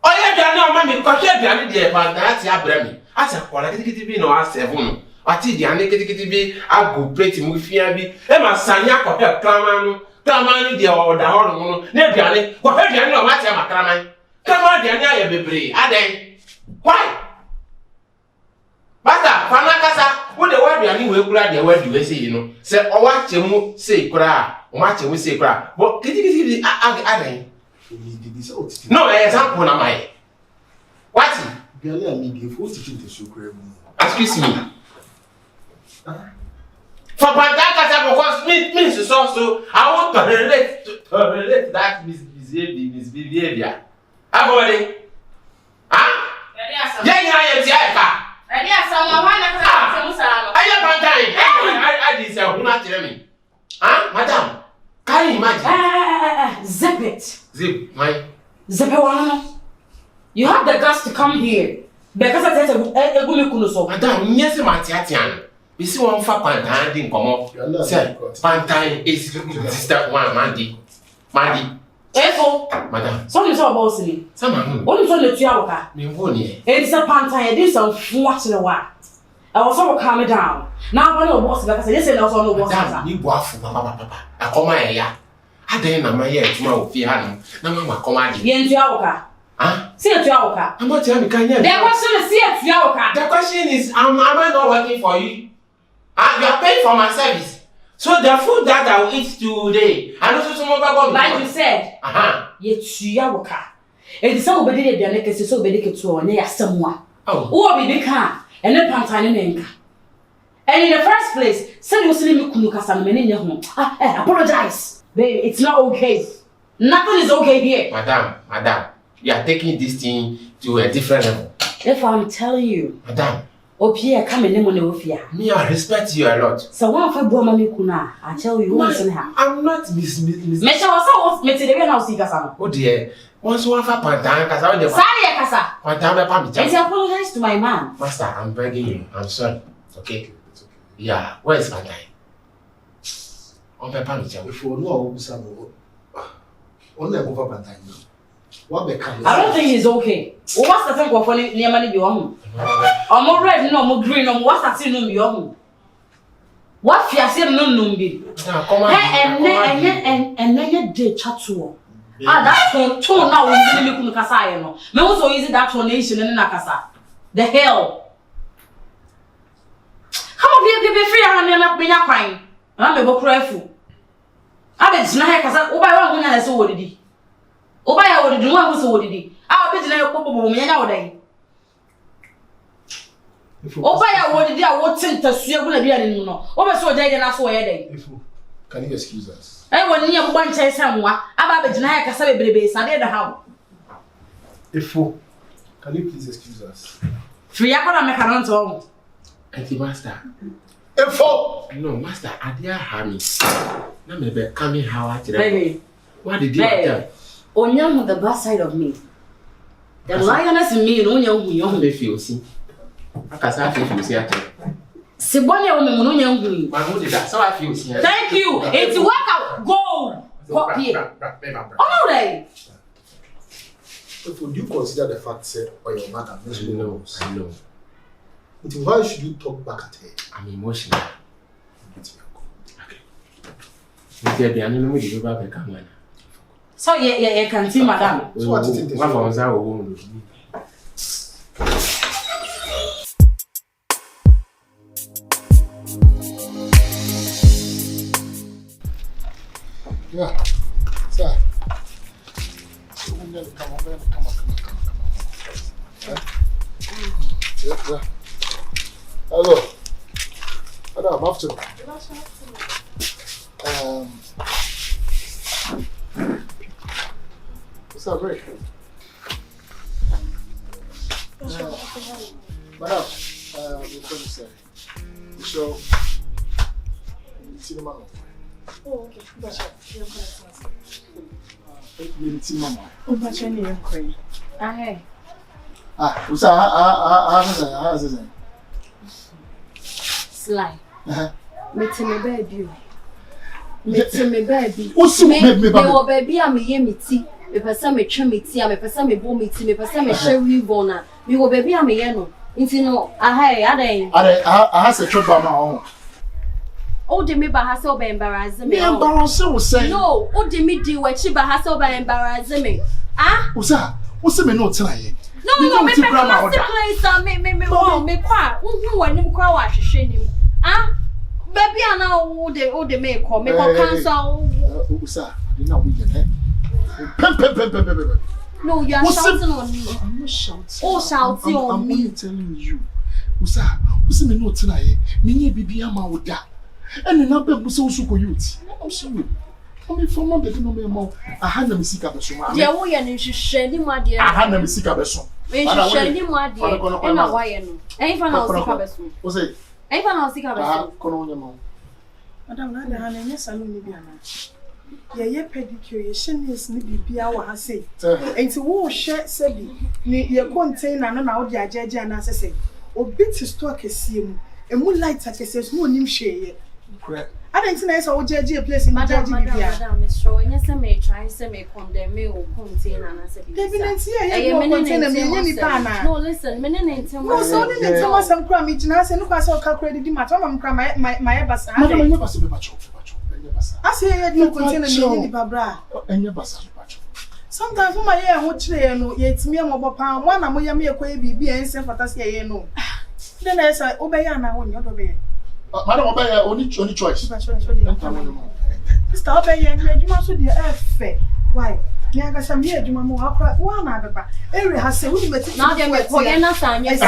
Oh yeah, do na ma me ko hwe duane de ba na ati abra me. Asa kwala kitikiti bi na 7 no. Ati duane kitikiti bi ago plate mu fia bi. E ma sanya ko pe klama no. Klama ni de o da ho no. Na duane ko hwe duane no ma ati amakrama. Come on, Diana, baby. Adjei. Why? Basta, Franka, what the word you are anyway, the word you say, you know. Say, oh, what you say, cry, or what you say, cry. But did you Adjei? No, example, am I? What? Girl, I mean, if who's teaching the sugar? Excuse me. For Pantan, because me so I want to relate that misbehavior. Everybody. Huh? Madam, can you imagine? Zip it. Zip, my. Zip it, you have the guts to come here. Because I said, Madam, yes, my Tiatian. You see one for Pantan didn't come up. Sir, Pantan is sister one, Mandy. Efo, madam. Some so about silly. Some only so let you out. Me woni. It's a Pantan, this some watch the wa. I was so calm down. Now I know boss because they say also no boss. Ni boafu papa. Akoma ya. Aden na maye tuma ofi ha no. Na mama koma di. Yen tu awuka. Ah? See tu awuka. I'm not telling me can you. The question is see tu awuka. The question is am I not working for you? You are paying for my service. So the food that I will eat today, and also some other like you said, ye tuya woka. And the some obedi de na kese so obedi keto na ya samwa. Oh, who be ka and the Pantan nenka. And in the first place, send you see me kunu kasa me ne ho. Apologize. Baby, it's not okay. Nothing is okay here. Madam, you are taking this thing to a different level. If I'm telling you, madam, Opia come in Ofia. Me, I respect you a lot. So one for Bomami Kuna, I tell you, I'm not miss. Mesha was so made the house. Oh dear, once one for Pantan, because I was Sadia Casa. Pantan, I apologize to my man. Master, I'm begging you. I'm sorry. Okay? Yeah, where is Pantan? On my pamita. If you know, only a over Pantan. I don't think he's okay. What's the thing for near money beyond? I'm more red, no more green, no what's that in you? What fiancé no be? And then you did chat to. That's two now we really couldn't casai no. Me also easy that one nation in Nakasa. The hell. Come up here, be free and I'm not crying. I'm a book rifle. I bet it's not Casa, oh, by one has already. Oh, by our do one was already. I'll bet you couple of nowadays. Oh, by our word, I would send to see a good idea. Over so dead and I saw a day. Can you excuse us? I want near one chase someone. I'm a Janaka Sabe baby, I did how. Can you please excuse us? Free up on a mechanism home. Auntie Master. No, Master, I dare have me. No, maybe coming how I tell baby. What did you tell? On young the bad side of me. The lioness in me, no young may feel see. I can't feel you say. Sibonia woman, young. So I feel. Thank you. It's work out. Go. Go here. All right. Would you consider the fact that or your mother knows? I know. But why should you talk back at her? I'm emotional. Okay. So yeah, can see madam. So what is it? Yeah, sir. Come on. Yeah. Hello. Madam, after. What's up, Rick? Madam, we're going to say, so, see the mama. Oh, okay. Gotcha. You're You see mama. oh, but you're near Queen. Aye. What's how's it? Sly. Meet me, baby. Meet me, baby. What's me, baby? I'm a yemiti. Me pesa me trimiti, me pesa me bomiti, me pesa me sherry bona. Me wo baby I'm a yeno. Inti no, Adjei. I has a trip by my own. Oh, the me bahasa oba embarrassing me. Me embarrassing was saying. No, oh, the me do what she bahasa oba embarrassing me. Ah? What's me no tonight? No, me place me kwa. Wanim kwa wa hwehwe nim. Ah? Baby ana wo de me cancel. Usa, I did not weekend. No, you are shouting on me. I'm not shouting. Oh, shouting on I'm me. only telling you. Osaah, what's me no tonight? Me nye bibi ama oda. And na be so ko youth. I'm sorry. I'm from my baby no me mo. Aha na me sika beso ma. Dia wo ye no hwehwɛ ni mu ade. Aha na me sika beso. Me hwehwɛ ni mu ade. E na wa ye no. E fa na o sika beso. O say. E fa na o sika beso. Ah, kono nya mo. Madam na ha na nya salon ni bi ana. Ye pedicure ye shenis ni bibia wa ha sei. Enti wo hwɛ sebi ni ye container no na wo de Adjei ana sese. Obi ti store kesie mu. Emu light kesie so no nim hwe ye. Correct. I don't know so Adjei a place in Madam, Miss Shaw, yes, I may try to say condemn me or contain and I said, no, listen, minute no, so then tell us some crummy gymnast and look at so calculated the matter. I'm crying my bus. I say you contain a million babra and your bus. Sometimes my hair, what you know, yet me a mobile pound, one of my baby and send for us here, no. Then I say, obey Anna when you're obey. Madam, obey only choice. Sister, obey and you must do the fair. Why? Yaga some year, you mamma, one other. Every has said, we met now. They're my poyana son. Yes,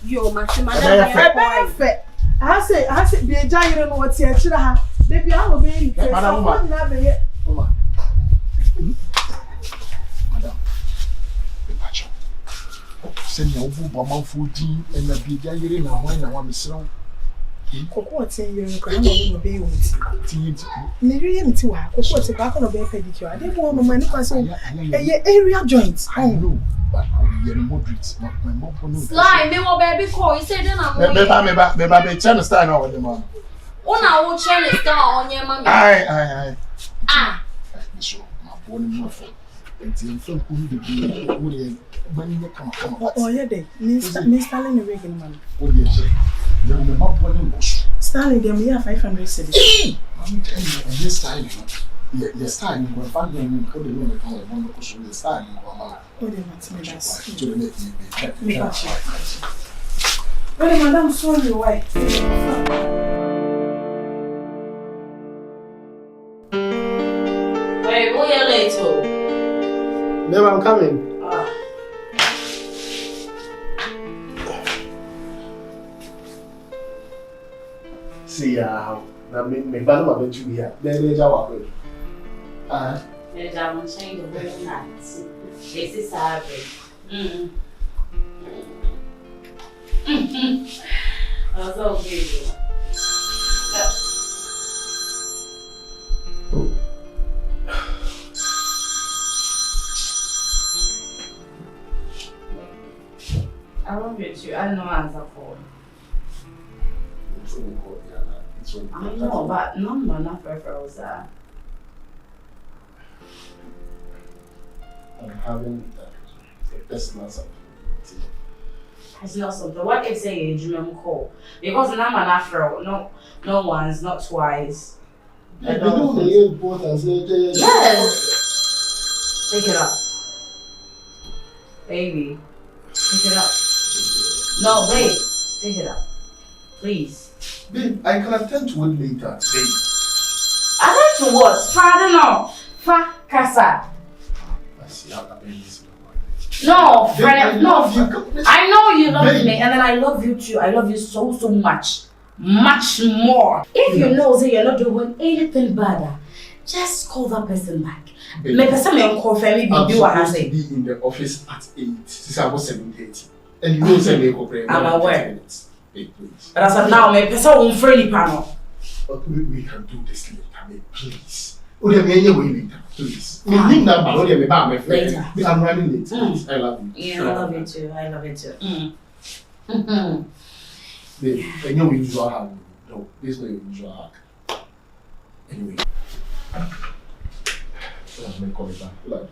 you must fair. I say, be a giant or what's here. They be all obeying. Madam, send your woman 14 and the big giant in a wine and 1 miss. Cocoa 10 years ago, obey with Mary and Tua, Cocoa, a back on a bear pedicure. I didn't want my person area joints. I know, but you're moderate, not my mom. Sly, me or baby call, you said, then I'm baby, turn the style over the man. Oh, now we'll change the star on your mammy. Aye. Ah, so my born it's in front of the when you come. Oh, yeah, they Miss Stalin, a regular man. Oh, yes. Stanley, them here 500 cities. I'm telling you, this time, yes, time we're finding put the women on the one because we stand. Oh, they want me to make me. Well, madam, sorry, why? Wait, will you later? Never, I'm coming. See, I mean, me bad about you here. Then they jawab. They don't change the whole night. This is average. That's okay. I love you too. I don't know answer for. I know, but number not for Osaah. I'm having a personal something. It's not something. What if say you dream call? Because number not for no once, not twice. I don't know both and say yes. Pick it up, baby. Pick it up. No, wait. Pick it up, please. Babe, I can attend to it later. Babe. Attend to what? Father, no. Fa casa. I see how that is. No, friend. No. I know you love me, and then I love you too. I love you so much. Much more. If you know that you're not doing anything bad, just call that person back. My person may call family. I'm supposed to be in the office at 8. Since I was 7:30. And you know say I'm aware. Hey, please. But as of now, my person won't friendly panel. But we can do this later, babe, please. Later, please. Later. I'm running late. Please. I love you. Yeah, I love you too. I love you too. Babe, I know we usual hug. No, this is not your usual hug. Anyway. Let me call it back. Like.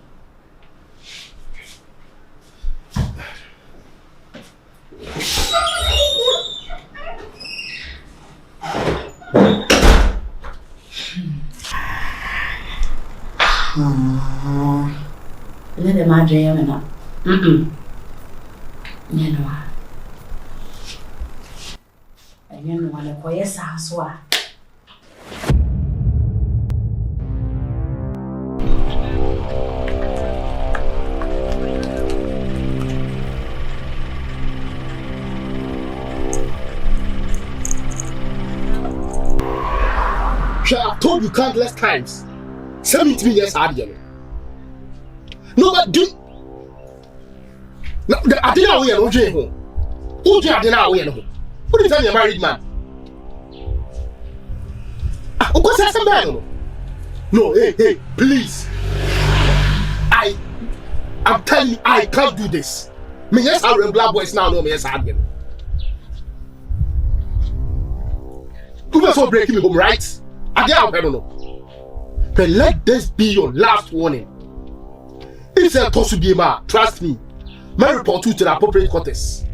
Let them Adjei and up. You know, and you know what a boy is. I've told you countless times. 17 years hard. No, but do. No, I didn't know we are OJ home. OJ, I didn't know we are home. What do you tell me, a married man? Of course, that's a man. No, hey, please. I'm telling you, I can't do this. Me, yes, I black boys now know me, yes, I did. You were so breaking me home, right? I don't know. But let this be your last warning. If there talks to be a man, trust me, my report you to the appropriate quarters.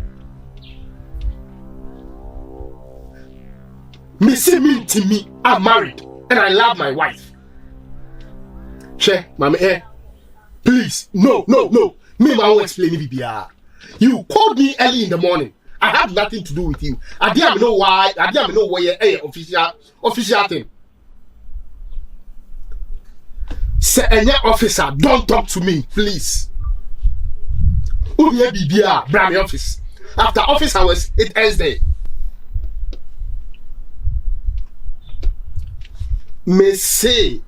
Me see me to me, I'm married and I love my wife. She, mama, please, no. Me, I won't explain it. You called me early in the morning. I have nothing to do with you. I didn't know why. I didn't know why you're official thing. Say, any officer, don't talk to me, please. Brand office. After office hours, it ends there. Me say,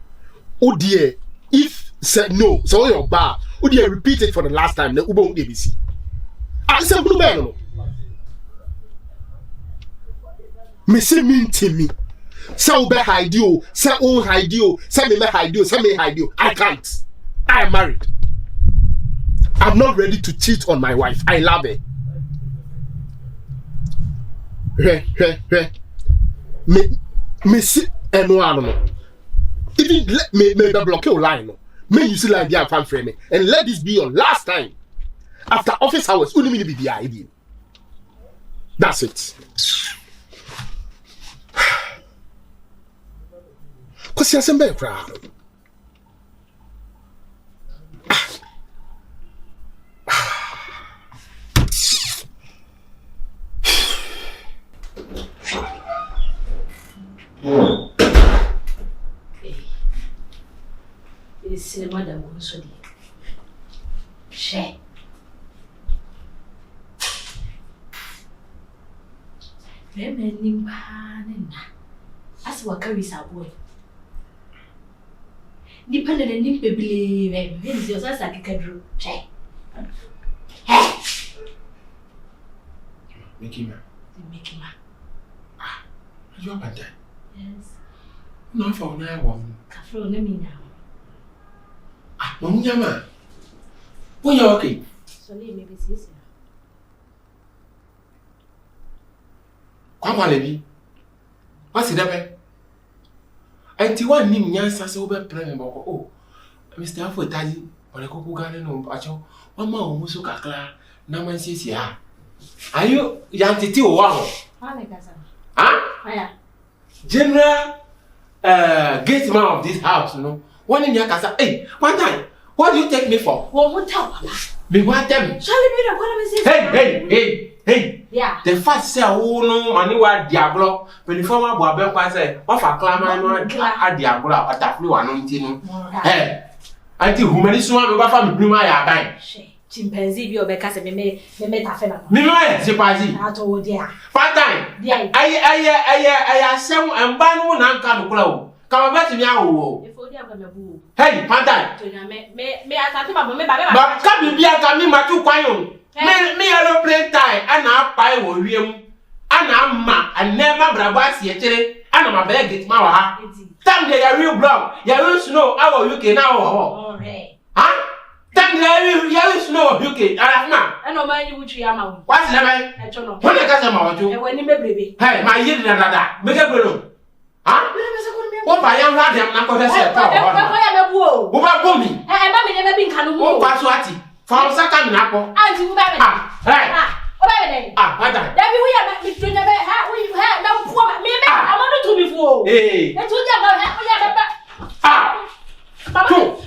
oh dear, if say no, so you're bad. Oh dear, repeat it for the last time. The Ubo ABC. I said, no. Me say mean to me. Say ube hide you. Say own hide you. Say me hide you. Say me hide you. I can't. I am married. I'm not ready to cheat on my wife. I love her. Me see no. Even let me block your line. May you see like the fan frame and let this be your last time. After office hours, only me be the idea. That's it. Cause you're some crowd. It's madam also. Share. Remaining banana. As what carries our boy. Dependent on him, baby. He's just as I can do. Share. Make him. Ah, you are Pantan. Yes. No, for now, woman. Kafro, let me now. Ah, Mamma. When you're okay. So, maybe it's Come on, Lady. What's it happening? Auntie, one name, Yansa, so bad playing about. Oh, Mr. Alfred Taddy, or a cocoa garden on Pacho, one more almost so clear. No one says, yeah. Are you Yanti or wow? Huh? General gate man of this house, you know. One in your casa. Hey, one time, what do you take me for? What tell Papa? Me what tell me? Shall we be the Hey. Yeah. The first say, oh no, money wa Diablo. When the former boy say, what a clamor, a Diablo, a taflu, and no. Hey, I think humanist one over from Blumaya Bank. Chimpanzee, you because me met a fellow. Me, Zipazi. I told you. Pantan. I assume and ban one uncle Clow. Come back to me. Hey, Pantan. Me, I can't remember. But come be a coming, my two quayon. Me aeroplane time, and I buy William, and I'm ma, and never brabas yet, and I'm a bag it, Mawa. Tam they are real brown, you snow, our UK now. Huh? Tam they are snow, UK, I don't mind you, which you are. What's the name? I don't know. When I got them out, when you baby. Hey, my year, that, make a balloon. Huh? What I am not them, not going to say, what about me? I never been can move, Paswati. From second apple. Auntie, who have it? Pantan. That we have been doing we have no poor me. I wanted to before. Hey. That's what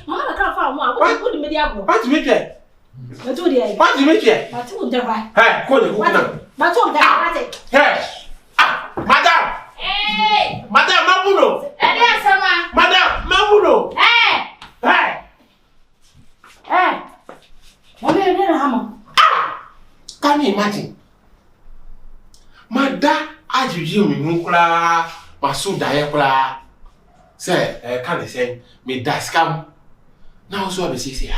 Mama can't find one. What put me there? What do you make it? What do you What do you make it? But who the right? Hey, call it. But who the Hey. Madam. Hey. Madam Mabuno. Yes, Sama. Madam Mabuno. Hey. Can you imagine? My dad, Adjei, me, Munkla, Masu Diakla. Say, can I say, me das come. Now, so I see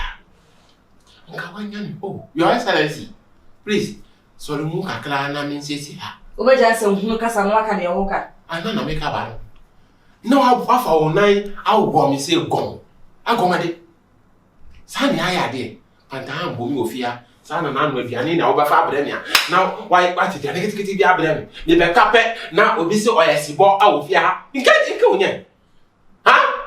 oh, Your Excellency, please. So the muka clan means here. Obejason, who can some work and your walker. I don't make a battle. No, I'll offer all night. I'll go me say gone. I'll go at it. Sunny, I did. Pantan, whom you fear. Son and Anne will be an in over Fabremia. Now, why, what is the negative Abraham? The carpet now will be so I see bought out here. You can't go yet. Huh?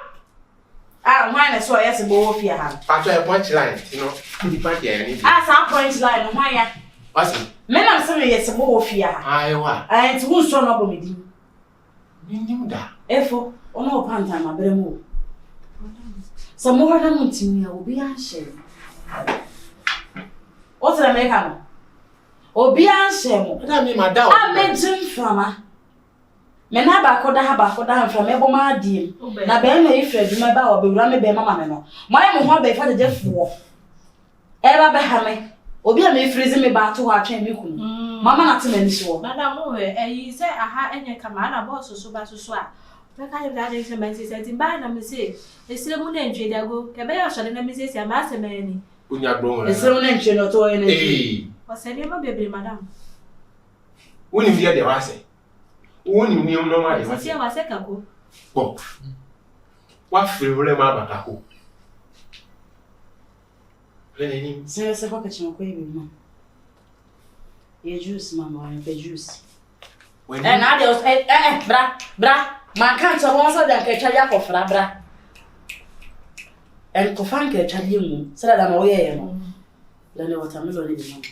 Ah, mine is so I see both of your hands. After a punch line, you know, to the party. Ah, some point line, why? What's it? Men are some yes, a bow of your I wa. and who's strong up with me. You that. Efo, or no Pantan, my bremo. Some more than Montinia will be ashamed. What's the American? Or be ashamed. That mean my dog. I made Jim from her. Menaba could have a down from Eboma dear. Now, Ben, if you remember, or be running by Mamma. My mom, they for the death war. Ever behind me. Obi a me freeze me ba to wa twen me kunu mama na te mani so madam o e say aha enye kama na boss so ba so a we ka you that excellent say timba na me say esire mu na ntwe dago ke be ya so na me say am asemani unya bro esire mu na ntwe no to ene o say dey ma bebre madam woni via de wa say woni ni no ma de wa say wa say kako bo wa frewre ma ba kako se kwa kachimo kwa hivi mama ye juice mama ye juice na de bra man kan so won so dan ka twa ko fra bra en ko Franka twa di mu se da ma wo ye no la ne watermelon ni mama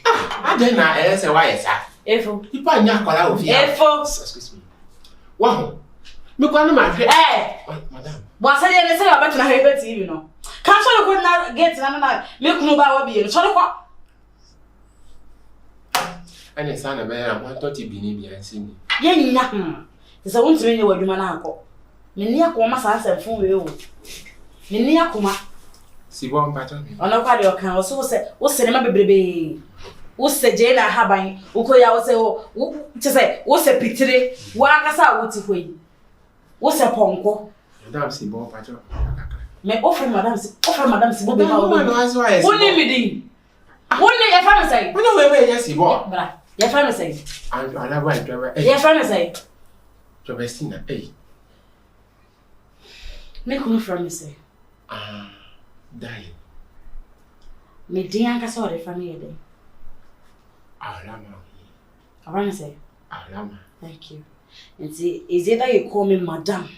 Adjei na se wa ye sa efo ipa nya kwala ofi efo excuse me wa me kwa na ma hwe madam bo asa de ne se ba tuna hwe TV no kan so ko na get na me kunu ba wa bi no so ko ane sana be ya mo to ti bi ni bi ansi ni ye nya se won tiri nye wadwuma na akọ me ni akọ ma sa asefun we o me ni akoma si bo mpato mi ona kwa de okan wo se ne ma bebrebe wo se je na haban wo ko ya wo se wo che se wo se pitire wo akasa wo ti koyi wo se ponko madam si bo mpato me offer madam si bo be ma wo wo ni mi din wo ni e fa me sai wo no we yes si bo bra ye fa me sai ala ba driver ye fa me sai to bestina me kunu from me say darling me din anka so de fa me ye de alama say alama thank you and see is either you call me madam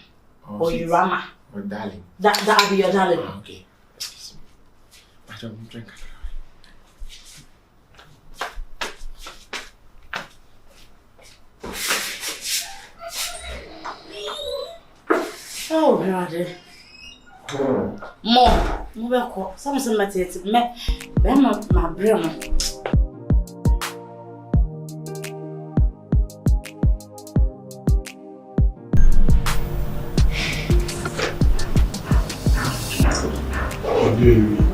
or Ewurama or darling that be your darling okay excuse me I don't drink oh God more be ko some matete me my brain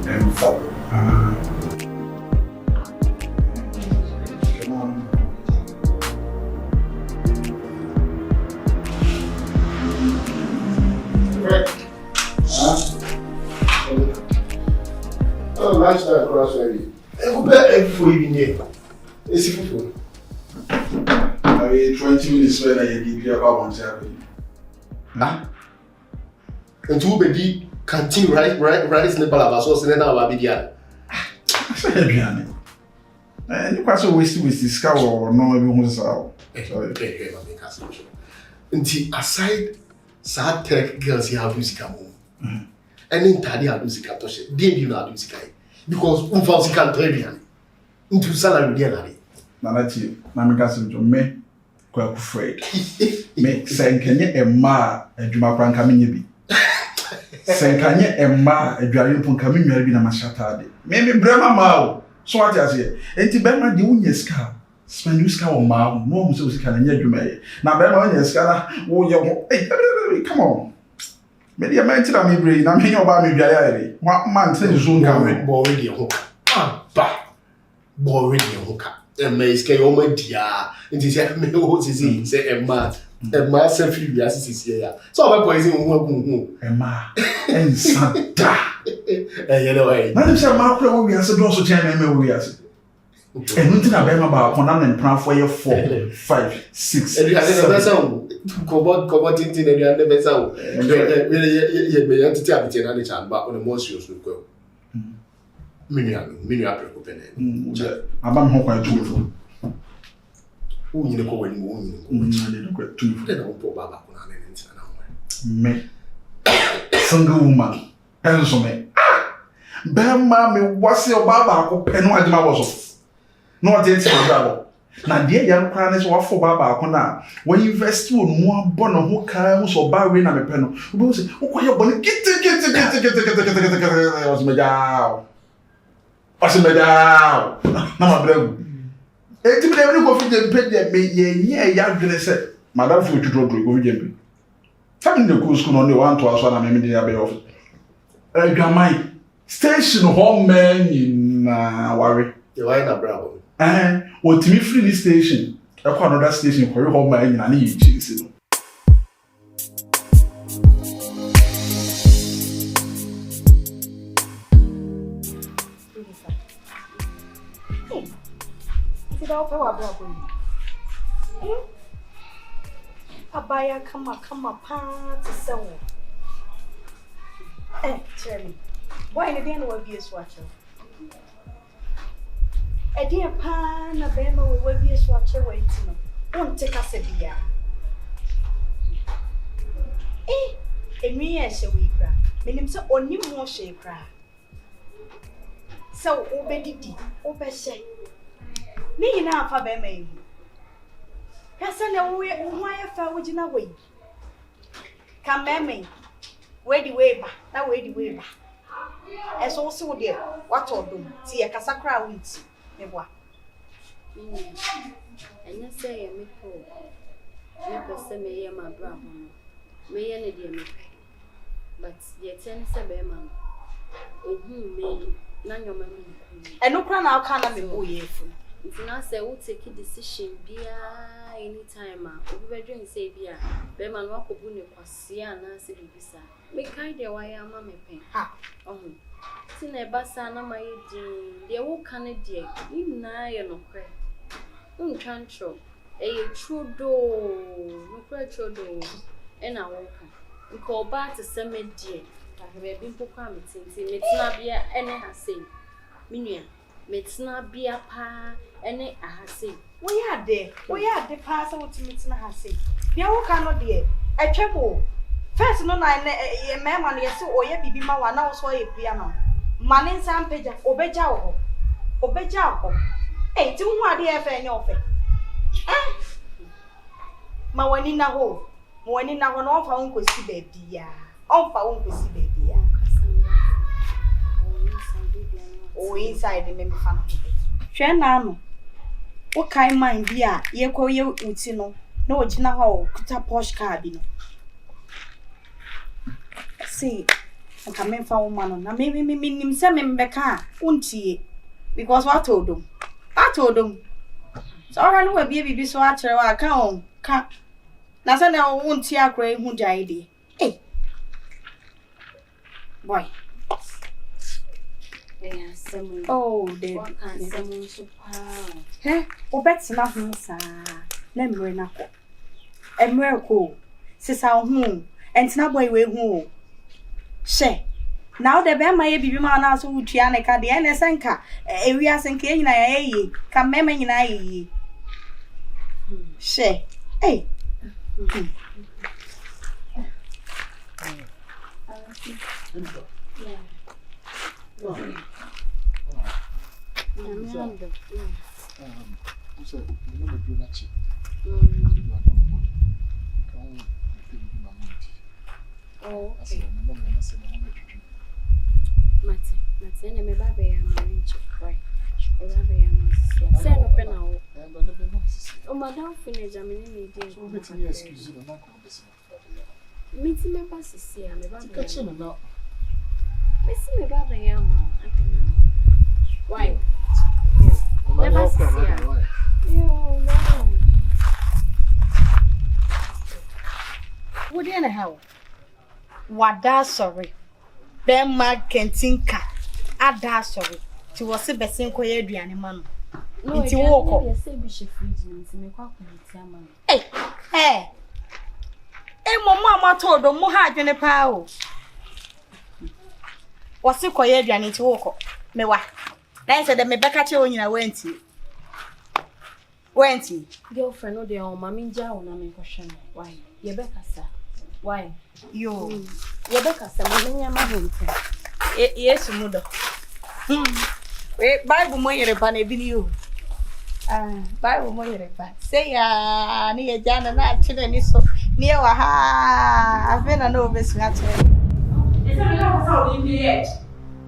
and follow. Come on. Oh, lifestyle cross ready. Go back every week in here. It's people. I mean, 20 minutes when I give you about one time. And to be canteen rice in the balaba so send na ba bidia. Say biane. You quite so waste ska or no be hu sa. Sorry. Hey, my make us. Until aside sad tech girls here have music mo. And in tadi have music to she. Dey be na music because unfa can tell biane. Into salary dey na dey. Na lati na me ka so me kwa afraid. Me say kenye emma adwuma kranka me nye bi. Senkanye emma adware mpo nka me nware bi na mashata de me brema ma so what you say enti bema de unya ska spend you ska o ma no mo so ska na nya adwuma ye na bema unya ska na wo ye ho come on me de ma ntira me bre na me nya oba me dware aye wa man tse zo nka me bo we de ho ka ba bo we de ho ka Emma is Kayoma dear. It is a me what is he say Emma self you as here. So my poison won't Emma and Santa. You know, Madam said, Mark, we are supposed to tell me we are. And nothing about Conan and Pran for your 4, 5, 6. And you have never sound. Cobot in and you have never sound. You may have to tell me another time, but on the most use will go. Many open. I'm home by 2. Who you know when you then I'll put Baba on an me. Single woman. And so me. Ben mammy, what's your Baba? Pen what my was. No, I didn't say bravo. Now, dear young cranies were for Baba. When you invest you in one bonnet who comes or barring a pen, who will say, oh, you're going to get was my down. What's my down? No, my brother. It's been every coffee that paid that me, ye, young Grenese. Madame, for you to draw to go. Coming the cool school on the 1 to us when I'm in the abbey office. Grandma, station home man in worry. You are not bravo. What to me free this station? I call another station for your home man in an easy chase. Abaya come pa to sell. Cherry. Why in the end will be a swatcher? A dear pan, a bema will be a swatcher waiting. Won't take us a beer. A mere shall we cry. Meaning so only more shall cry. So, obedi, obeshe. Me now for bema. Cassandra, why a fell with your way? Come, mammy. Where the way back, that way the way back. As also, dear, what or do? See a Casacra weeds. Never. And you say, a miko. Never say, me, my brother. Me, any dear me. But the 10 7 oh, me, none your memory. And no crown our can't be boy. If not, say, we'll take a decision, beer anytime. Over drink, say, beer. Beman walk up on your quasia and answer the visa. Make kind of why I'm a pen. Ha! Oh, Tina Bassana, my dear, they all Canadian. You nigh no cray. Uncancho. A true door, no cray true door. And I walk. We call back to send me dear. I have been proclaiming since it's not be any has say. Minia, it's not be a pa, any I have say. We are there. We are the pass out to meet Nahasi. The old cannot dear. A trouble. First, no, a man, yes, or ye be my one also a piano. Manin Sam Peja, Obejao. Obejao. Eh, 2 more dear fair in your face. Eh? Mawanina ho. Mawanina one off our uncle see baby. Off our uncle see baby. Oh, inside the member fan. Shanano. What kind mind be a ye call you Utino? No, Gina Hall, Kuta Posh Carbino. See, I come in for woman. Now, maybe me some Becca, won't ye? Because what told them? I told them. So I know a baby so I can't. Now, I won't see a great who died. Eh, boy. Oh, they someone so proud. Eh, oh, that's nothing, sir. Let me run up. A miracle. Says our home, and snubway way home. She. Now the bear may be man as who Tianica, the Anasanka, we are sinking in a come memory in a she. Eh. Oh, okay. Martin, me baby am arrange right. O baby am say no pen now. O madam finish examining me dey. So wetin you excuse you na come be say. Meeting me pass see am me baby. Catch him now. Me see me baby am. Why? What do you know? What that's sorry. Ben Mark Kentinka. Ada sorry. Ti was the best in Koya Diani man. No, it's walk. You say Bishop Fridge, me quack with man. Hey, hey. Hey, Mamma told them more hard than a pow. What's the Koya Diani to walk? Me what? Then said that me back at you when I went to. Went to. Girlfriend, no, they are mammy Jow, and I'm question. Why? You better, sir. Why? Yo. You better, sir. My Yes, mother. Wait, Bible mo yere pa na ebi ni o. Bible mo yere pa. Say ya ni e jana na chire ni so. Ni e wa ha. Afi na no be su atre. Ese me na pasa o ni yet.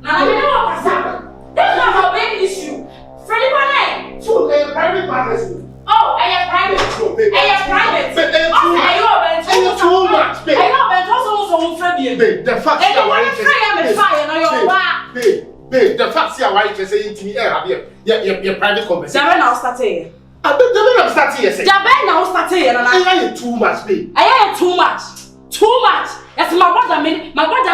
Na me na pasa. That's not a big issue. Friendly one. So private matters. Oh, I am private. I am private. Too much, babe. I know, but also babe, the fact that babe, the fact that why you say to me, your private conversation. Jabe now start here. I don't start here. Jabe now start here. I am too much, babe. I am too much. Too much. Yes, my brother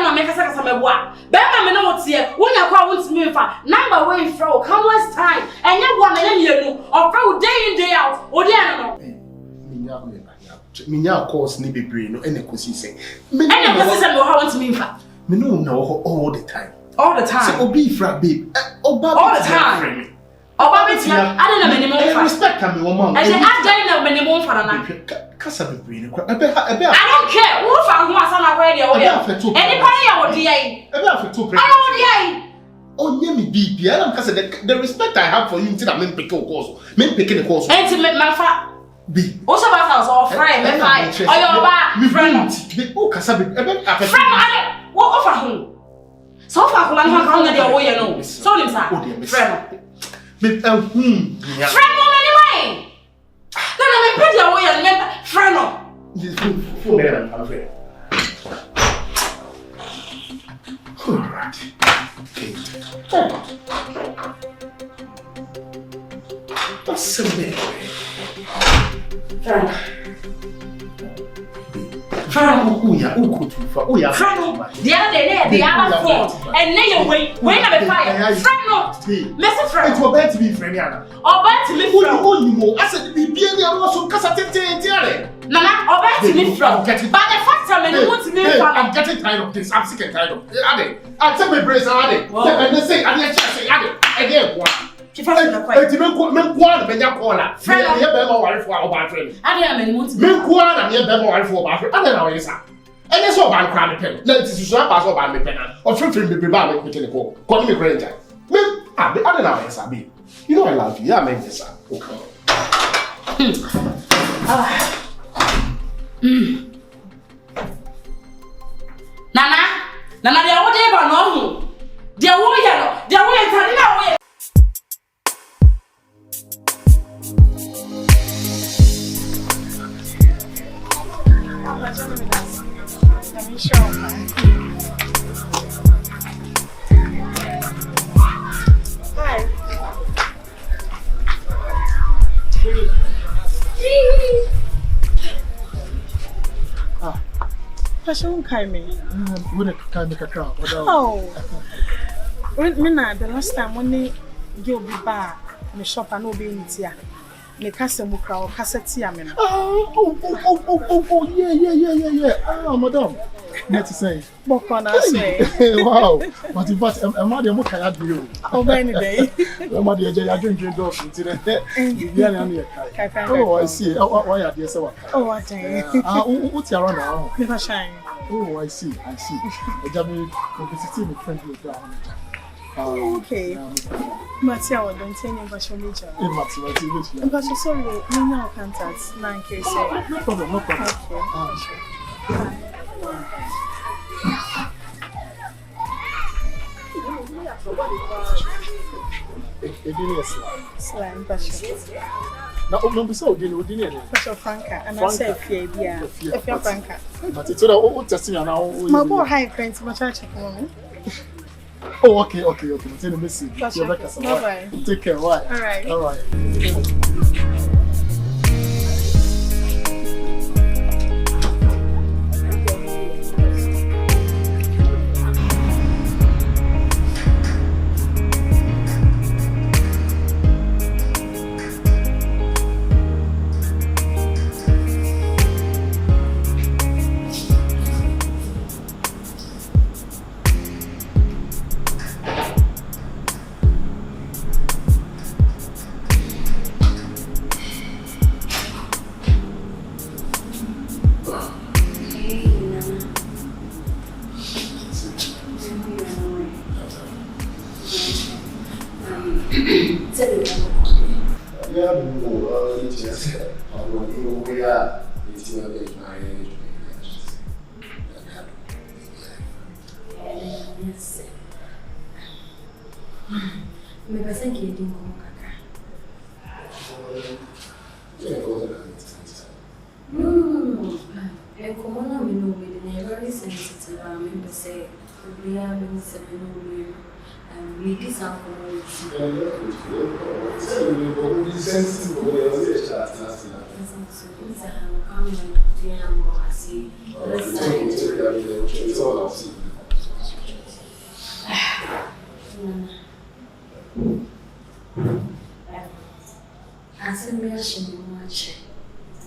na make us say me boa. Be ma me no wot here. When you kwa wont me fa. Number way fro, come last time. And you boa me na mienu. Or fro day in day out. O dey no. Minya course ni bebre no ene kosi say. Ene kosi say me how want me fa. Me no know all the time. All the time. Say obi fra babe. Oba all the time. Oba betia, I don't know many more. Respect am me woman. I say Adjei na many more for na. Kasa bebre ni kwa. I don't care. Who fa ho asa na kwa dey o dey. Any party ya wo dey. Ebe afeto pre. I wo dey. Onye mi bibia na kasa the respect I have for you until I men pick your course. Men pick the course. Enti me fa B. Also about house or friend, me fine. Or your ba friend. Oh, kasa be afeto. Friend ade. What offer home? So far ko man ha na dey wo ye no. So nim sa. Friend. Me friend no anyway. No me put your way and friend no. I'm afraid. Alright. Okay. What's the matter? Friend. The other day, the other phone, and now you wait a fire. Friend, no, Mr. Friend. It's about to be friend, or about to be friend. I said, be being also Cassate. Nana, or about to be friend. But the fact that I want to be friend, I'm getting tired of this. I'm sick and tired of it. I said, my brace are it. And they say, I didn't say, I didn't want. Friend, I didn't have any money. Menquan and your bemo for I don't know. And that's all I'm crying pen. Let's just pass over my pen or something be bad with the call. Call me great time. I don't know, Sabi. You know I love you. I mean, yes, sir. Nana, they are whatever no. They are warrior. They are warrior. Hi. Passion kai me. When it can make a crowd. Oh. When the last time when they go be bar, me shop and no be in it. Me kasa mu kra o kasa ti amena. Yeah. Ah, madam. Net say. Bokona say. Wow. But in fact, am I the mo kaya bio? Oh, any day. Am I the Adjei I drink dog until the Oh, I see. Why are you so? Oh, Adjei. What's your now? Never shine. Oh, I see. Adjei competitive friend with that. Okay. Matia, I don't tell you about your nature. But you sorry, you know contacts 9K. No problem. Slime, passion. Now, I'm so dealing Franka, and I say, if you're Franka. But it's all testing now. My boy, high friends, my church woman. Oh, okay. We'll send a message. Bye-bye. Take care. Right. All right.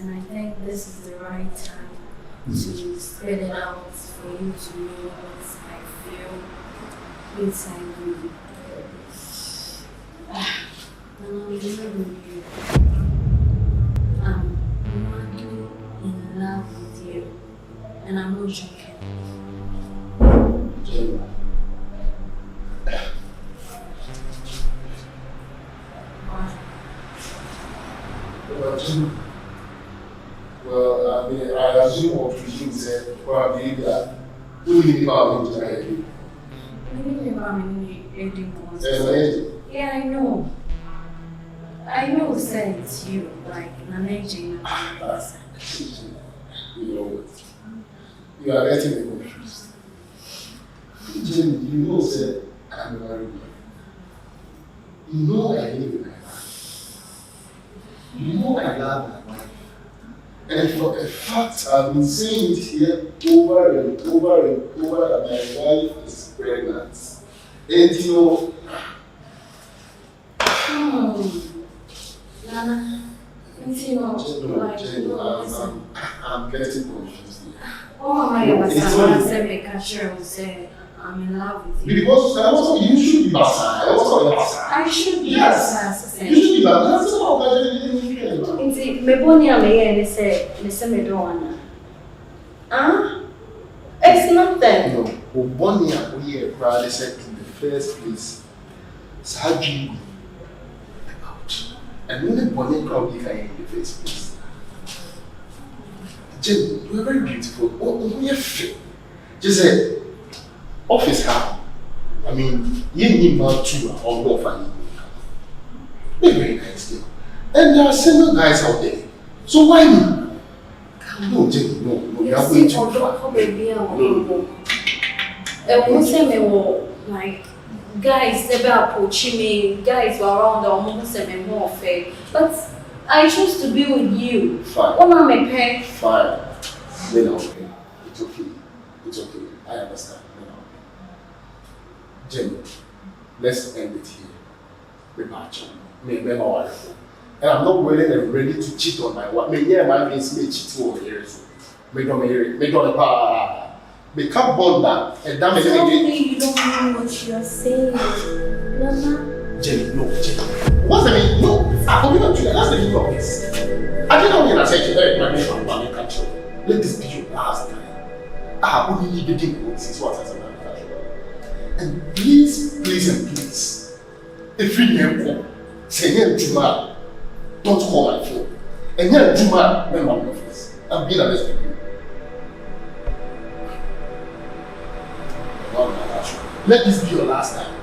And I think this is the right time to spread it out for you to know what I feel inside you. I'm madly in love with you, and I'm not joking. Well, I mean, I assume or presume that probably that we need about him tonight. Yeah, I know. I know, say it's you, like Adjei. You know what? You are getting me confused. Jimmy, you know, say I'm a married man. You know I live in my life. You know I love my wife. And for a fact, I've been saying it here over and over and over that my wife is pregnant. And you know, Nana, you know, like, I'm getting confused here. Oh my God, I said, make sure I say I'm in love with you. Because you should be basa. I should be basa. You should be basa. Inti meboni ameye ni se medoana. Ah? It's nothing. No, Oboni abuye crowd said in the first place. Adjei about. And when the Bonnie crowd came in the first place. Jen, you are very beautiful. Oh, you feel. Just say, office how? I mean, you need more too or more funny. Very nice girl. And there are single guys out there. So why me? No, Jenny, no. You are going too far. Like, guys never approach me, guys were around the almost more fair. But I choose to be with you. Fine. What am I paying? Fine. Then okay. It's okay. It's okay. I understand. Jenny, let's end it here. And I'm not willing and ready to cheat on my wife. My means me cheat over here. Me don't become bond and damage Tell me you don't know what you're saying. Nana. Jenny, no, Jenny. What's the meaning? No, I'm going to you. That's the meaning of this. I didn't know when I said you very my country. Let this be your last time. I only need the thing since what has happened. And please, if you name say Juma, don't call my phone. And here Juma, member of office. I'm being honest with you. Let this be your last time.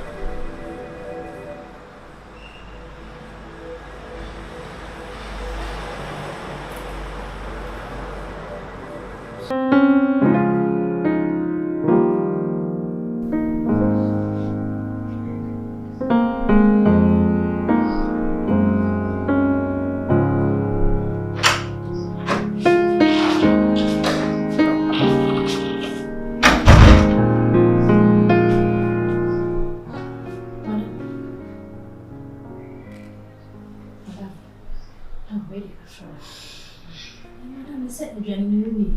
genuinely.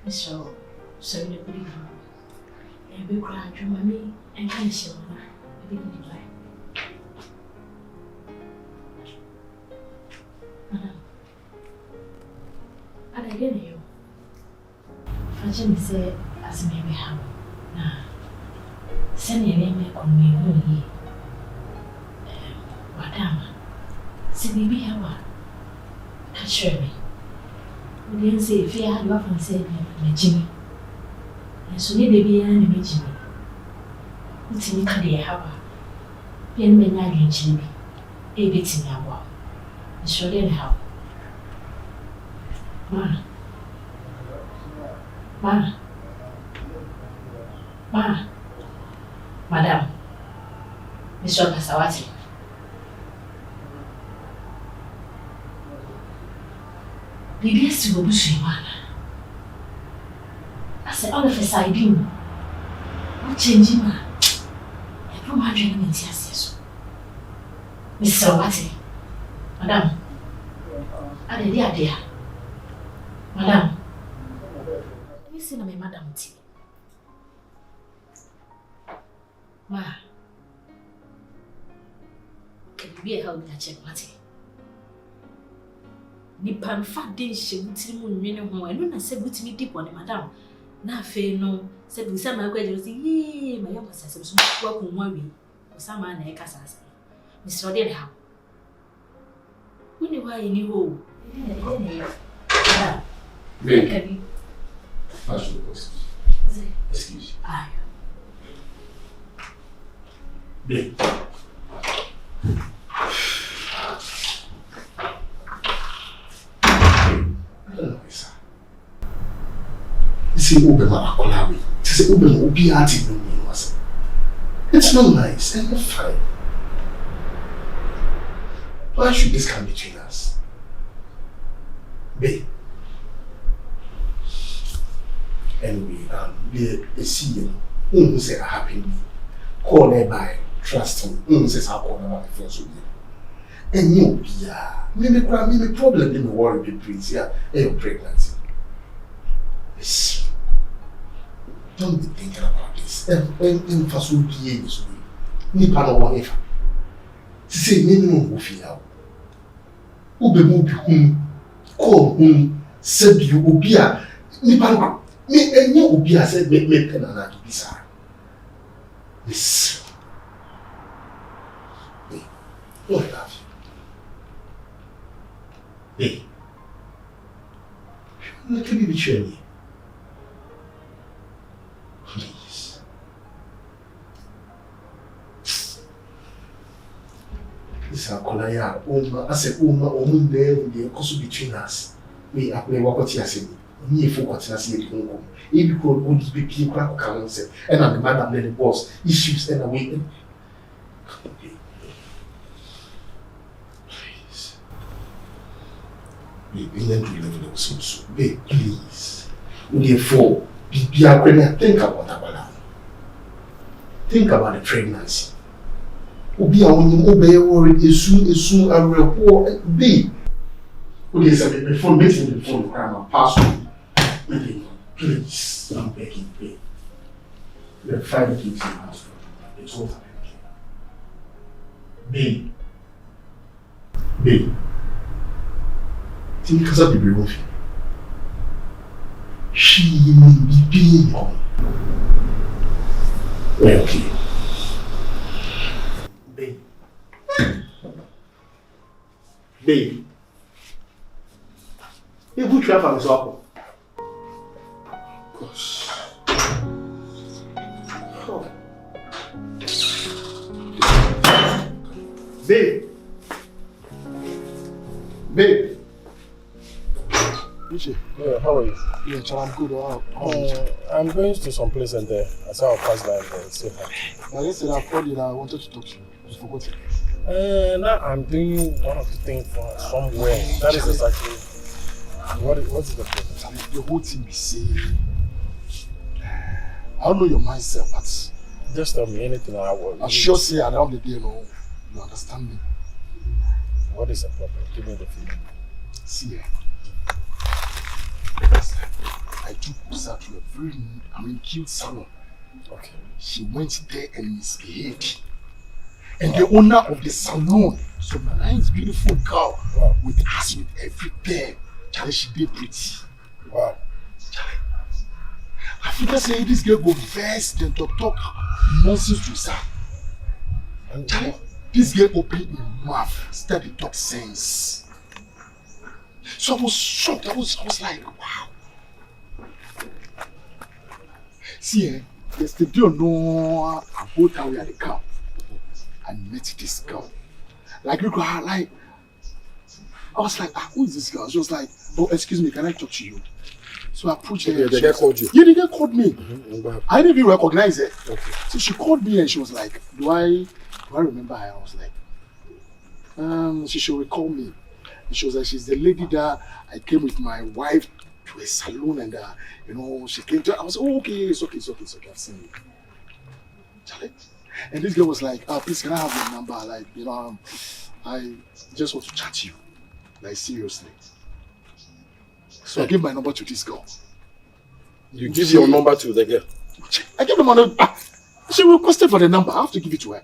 So the pretty girl. And we cried to mommy and kind of show her a big delay. And I didn't hear. Fajin said, as maybe how. Nah. Send your name on me, only. Madam, see, baby, how? Catch me. We didn't say if you had often said, Jimmy. And so, baby, and Jimmy. What's in the career, how? Pen men are in Jimmy. A bit in our walk. It's sure then how. Ma, Madam, Mr. Kasawati. Baby has to go to Shimana. I said, all of a sudden, what changing, ma? I put my dream in tears. Mr. Wati, Madam, I did the idea. Madam, let me see my madam tea. Ma, can you be a help me to check Mati? Nipan fat day she would see moon winning home. I don't say good to me deep on madam. Na fe no, said we some graduates, yea, my young sister was welcome one way, or some man a casas. Mr. Denham. We knew why you knew. Babe, excuse you. Aye. Babe. See, Ubema Akolawi. Say Ubema Ubiati no mean was. It's not nice and not fine. Why should this come between us? Babe. Anyway, the see you say I happy. Call nearby, trust me. Says how call my friends with you. And you maybe problem in the worry be prince here and your pregnancy. Yes. Don't be thinking about this. And for so be this way. Nipa no one ever. To say minimum of fear. Ube mubi call said you ubia. Nipa no me enye ubia said me penana to bisa. Yes. Hey, what I love you. Hey. Look at me between me. Please. This is Kolaya, I said, Omun there with the cost between us. We are playing what you are saying. Me for what you are saying. If you could only be people who can say, and I'm the madam, then the boss, issues and away. Please. Babe, we need to live in the so. Babe, please. Therefore, think about that. Think about the pregnancy. Obi a wonyi obey worried esu arepo be. Odi say me phone meeting the phone camera password. Please, I'm begging you. The 5 kids in the house. It's all happening. Be. Think kasa bibi won fi. She may be being okay. Babe. You put your family so gosh. Oh. Babe. Yeah, how are you? Yeah, I'm good. I'm going to some place and I saw a pass by and say hi. Yesterday I called you and I wanted to talk to you. You forgot it. Now I'm doing one of the things for somewhere. That is exactly what is the problem? The whole thing is saying. I don't know your mindset, but just tell me anything I want. I'm sure say around the day, you understand me. What is the problem? Give me the feeling. See, I took Osaah to a very, cute salon. Okay. She went there and misbehaved. And the owner of the salon, some nice, beautiful girl, with ass with everything. Charlie, she did pretty. Wow. Charlie, I figure say this girl go first, then talk nonsense to Osaah. Charlie, this girl opened her mouth, started to talk sense. So I was shocked. I was like, wow. See, yesterday, no, I go down at the camp and met this girl. Like, look at her, like, I was like, who is this girl? She was like, oh, excuse me, can I talk to you? So I approached her. Okay, the girl called you? Yeah, the girl called me. Mm-hmm. I didn't even recognize her. Okay. So she called me and she was like, do I remember her? I was like, she should recall me. And she was like, she's the lady that I came with my wife to a salon and, she came to, I was, oh, okay, it's okay, I've seen you. Charlie? And this girl was like, please, can I have your number? Like, I just want to chat to you. Like, seriously. So I gave my number to this girl. You give your number to the girl? I gave her my number. She requested for the number. I have to give it to her.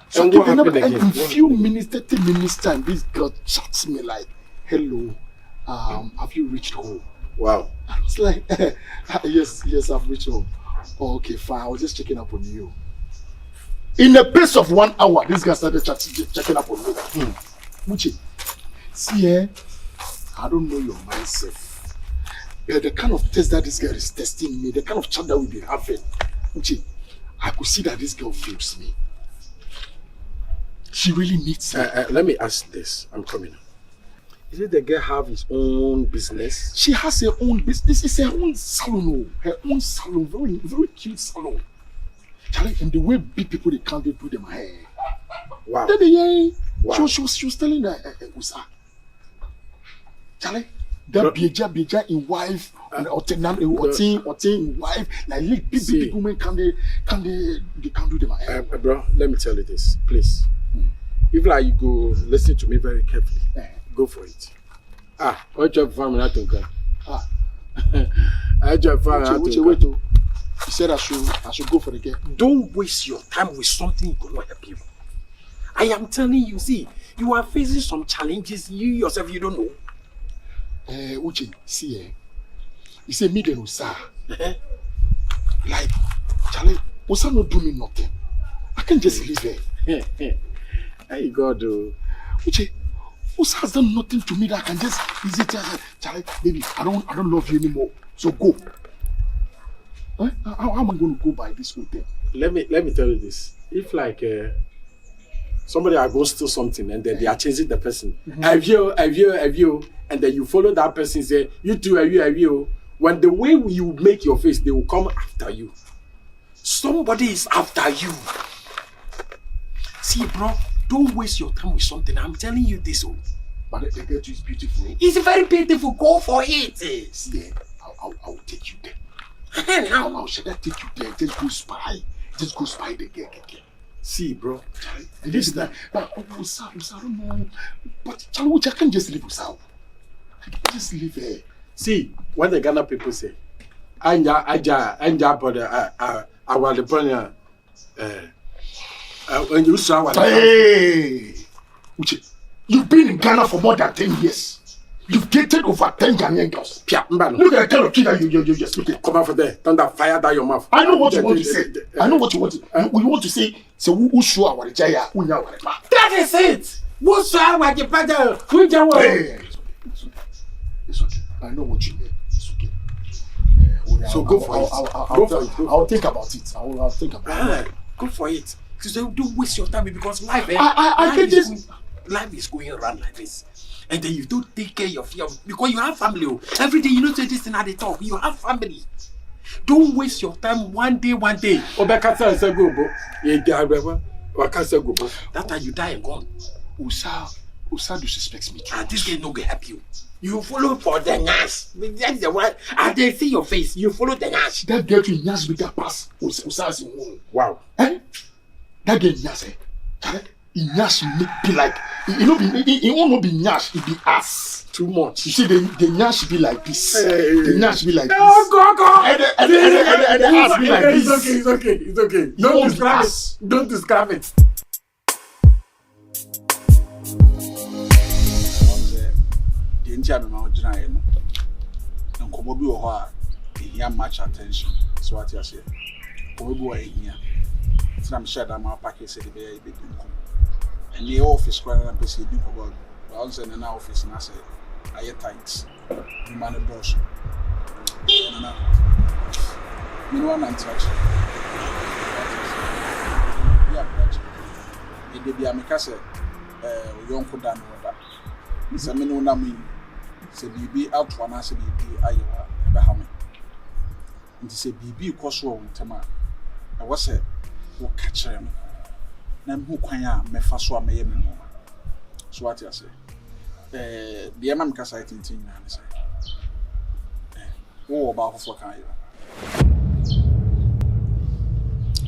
So and I what gave the number, happened and again? in a few minutes, 30 minutes time, this girl chats me like, hello, have you reached home? Wow. I was like, yes, I've reached home. Oh, okay, fine. I was just checking up on you. In the space of 1 hour, this guy started checking up on me. Muchi, see, I don't know your mindset. But the kind of test that this girl is testing me, the kind of chat that we've been having, Muchi, I could see that this girl feels me. She really needs me. Let me ask this. I'm coming. Is it the girl have his own business? She has her own business. It's her own salon. Her own salon. Very, very cute salon. Charlie, and the way big people they can't do them hair. Wow. Wow. She was telling her Osaah. Charlie, that Beja in wife, or in wife, like big women they can't do them hair. Bro, let me tell you this, please. If like you go listen to me very carefully, go for it. What job farm not to come? I job farm. Wait. You said I should go for the girl. Don't waste your time with something you cannot help you. I am telling you, see, you are facing some challenges you yourself you don't know. Uche, see, you say me then Osaah. Like, Charlie, Osaah not do me nothing. I can't just leave her. Hey God, Uche, Osaah has done nothing to me that I can just easily tell her, Charlie, baby, I don't love you anymore. So go. How am I going to go by this whole thing? Let me tell you this. If like somebody are going to steal something and then they are chasing the person, have you, and then you follow that person, say, you too, have you. When the way you make your face, they will come after you. Somebody is after you. See, bro, don't waste your time with something. I'm telling you this. But the girl is beautiful. It's very beautiful. Go for it. See, I'll take you there. How should I take you there? Just go spy the girl. See, bro. And this is that. But Osaah, I don't know. But Charlie, I can't just leave Osaah. I can't just leave her. See, what the Ghana people say, Anja, brother, our Lebanon, when you saw hey, Uche, you've been in Ghana for more than 10 years. You've dated over 10 Ghanaian girls. Look at the kind of kid that you're speaking. Come out for there. Thunder, fire down your mouth. I know what you want to say. I know what you want to say. We want to say, so who show our Adjei? That is it. Who show our Adjei? It's okay. I know what you mean. It's okay. So go for it. I'll think about it. I'll think about it. Go for it. So don't waste your time because life. Life is going around like this. And then you don't take care of your because you have family. Every day you know say this thing at the top. You have family. Don't waste your time one day. That time you die and gone. Osaah disrespects me. And this guy no go help you. You follow for the nyash. That's the one. And they see your face. You follow the nyash. That girl to nyash with that pass. Osaah's in home. Wow. That girl nyash. Nyash be like, it won't be nyash, it be ass. Too much. You see, the nyash be like this. The nyash be like this. Oh, go. And the ass be like this. It's okay. Don't describe it. The entire amount of time, and Komobi or he had much attention. So what you say? Komobi here. So I'm sure that my package said the baby big. And the office crying and busy doing about. I was in an office and I said, I get tight. You man a boss. You know I'm touch. Yeah, but it be a mecase. Young could done over. So me no name. Say BB out one as BB Iowa Bahami. And say BB Coswo Tama. I was a who catch him. Nam who quaya me faswa me yem. So what you say? The Emam Casa tin and say. Oh, about for Kaya.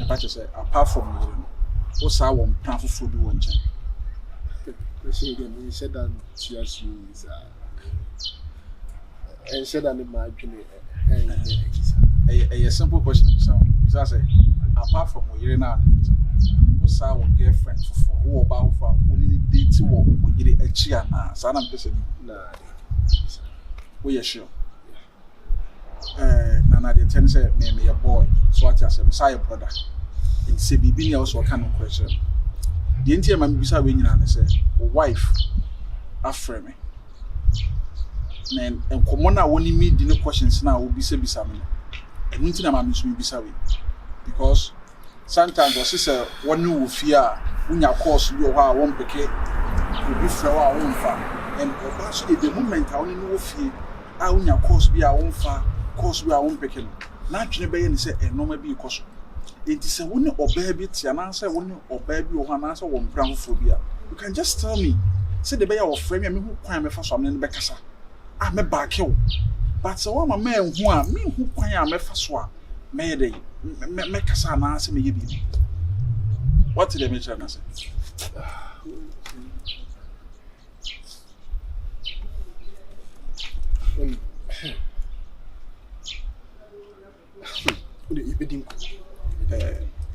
But you say, apart from you, Osaah won't plan for food one time. He said that she is and said that in my opinion. A simple question. So, I say, apart from you now, Osaah will girlfriend for who about for only date to walk with the Chiana. So I'm just we are sure. Nana, the 10 said, me a boy. So what I say, Messiah brother. It's a BB also kind of question. The entire man beside when you say, wife, after me. And Commander only me the questions now will be said beside me. And winter I'm missing beside me. Because sometimes I say, one new fear, when your course you are one packet, will be for our own farm. And actually, the moment I only know fear, I own your course be our own farm, course we are own packet. Naturally, and say, and no maybe cause. It is a winner or baby, and answer one or baby or an answer one brown phobia. You can just tell me, say the bear of frame and who crime for some in Becassa. I'm a back hill. But so I'm a man who are me who crime a faswa. May they make us an answer me. What did they make an answer?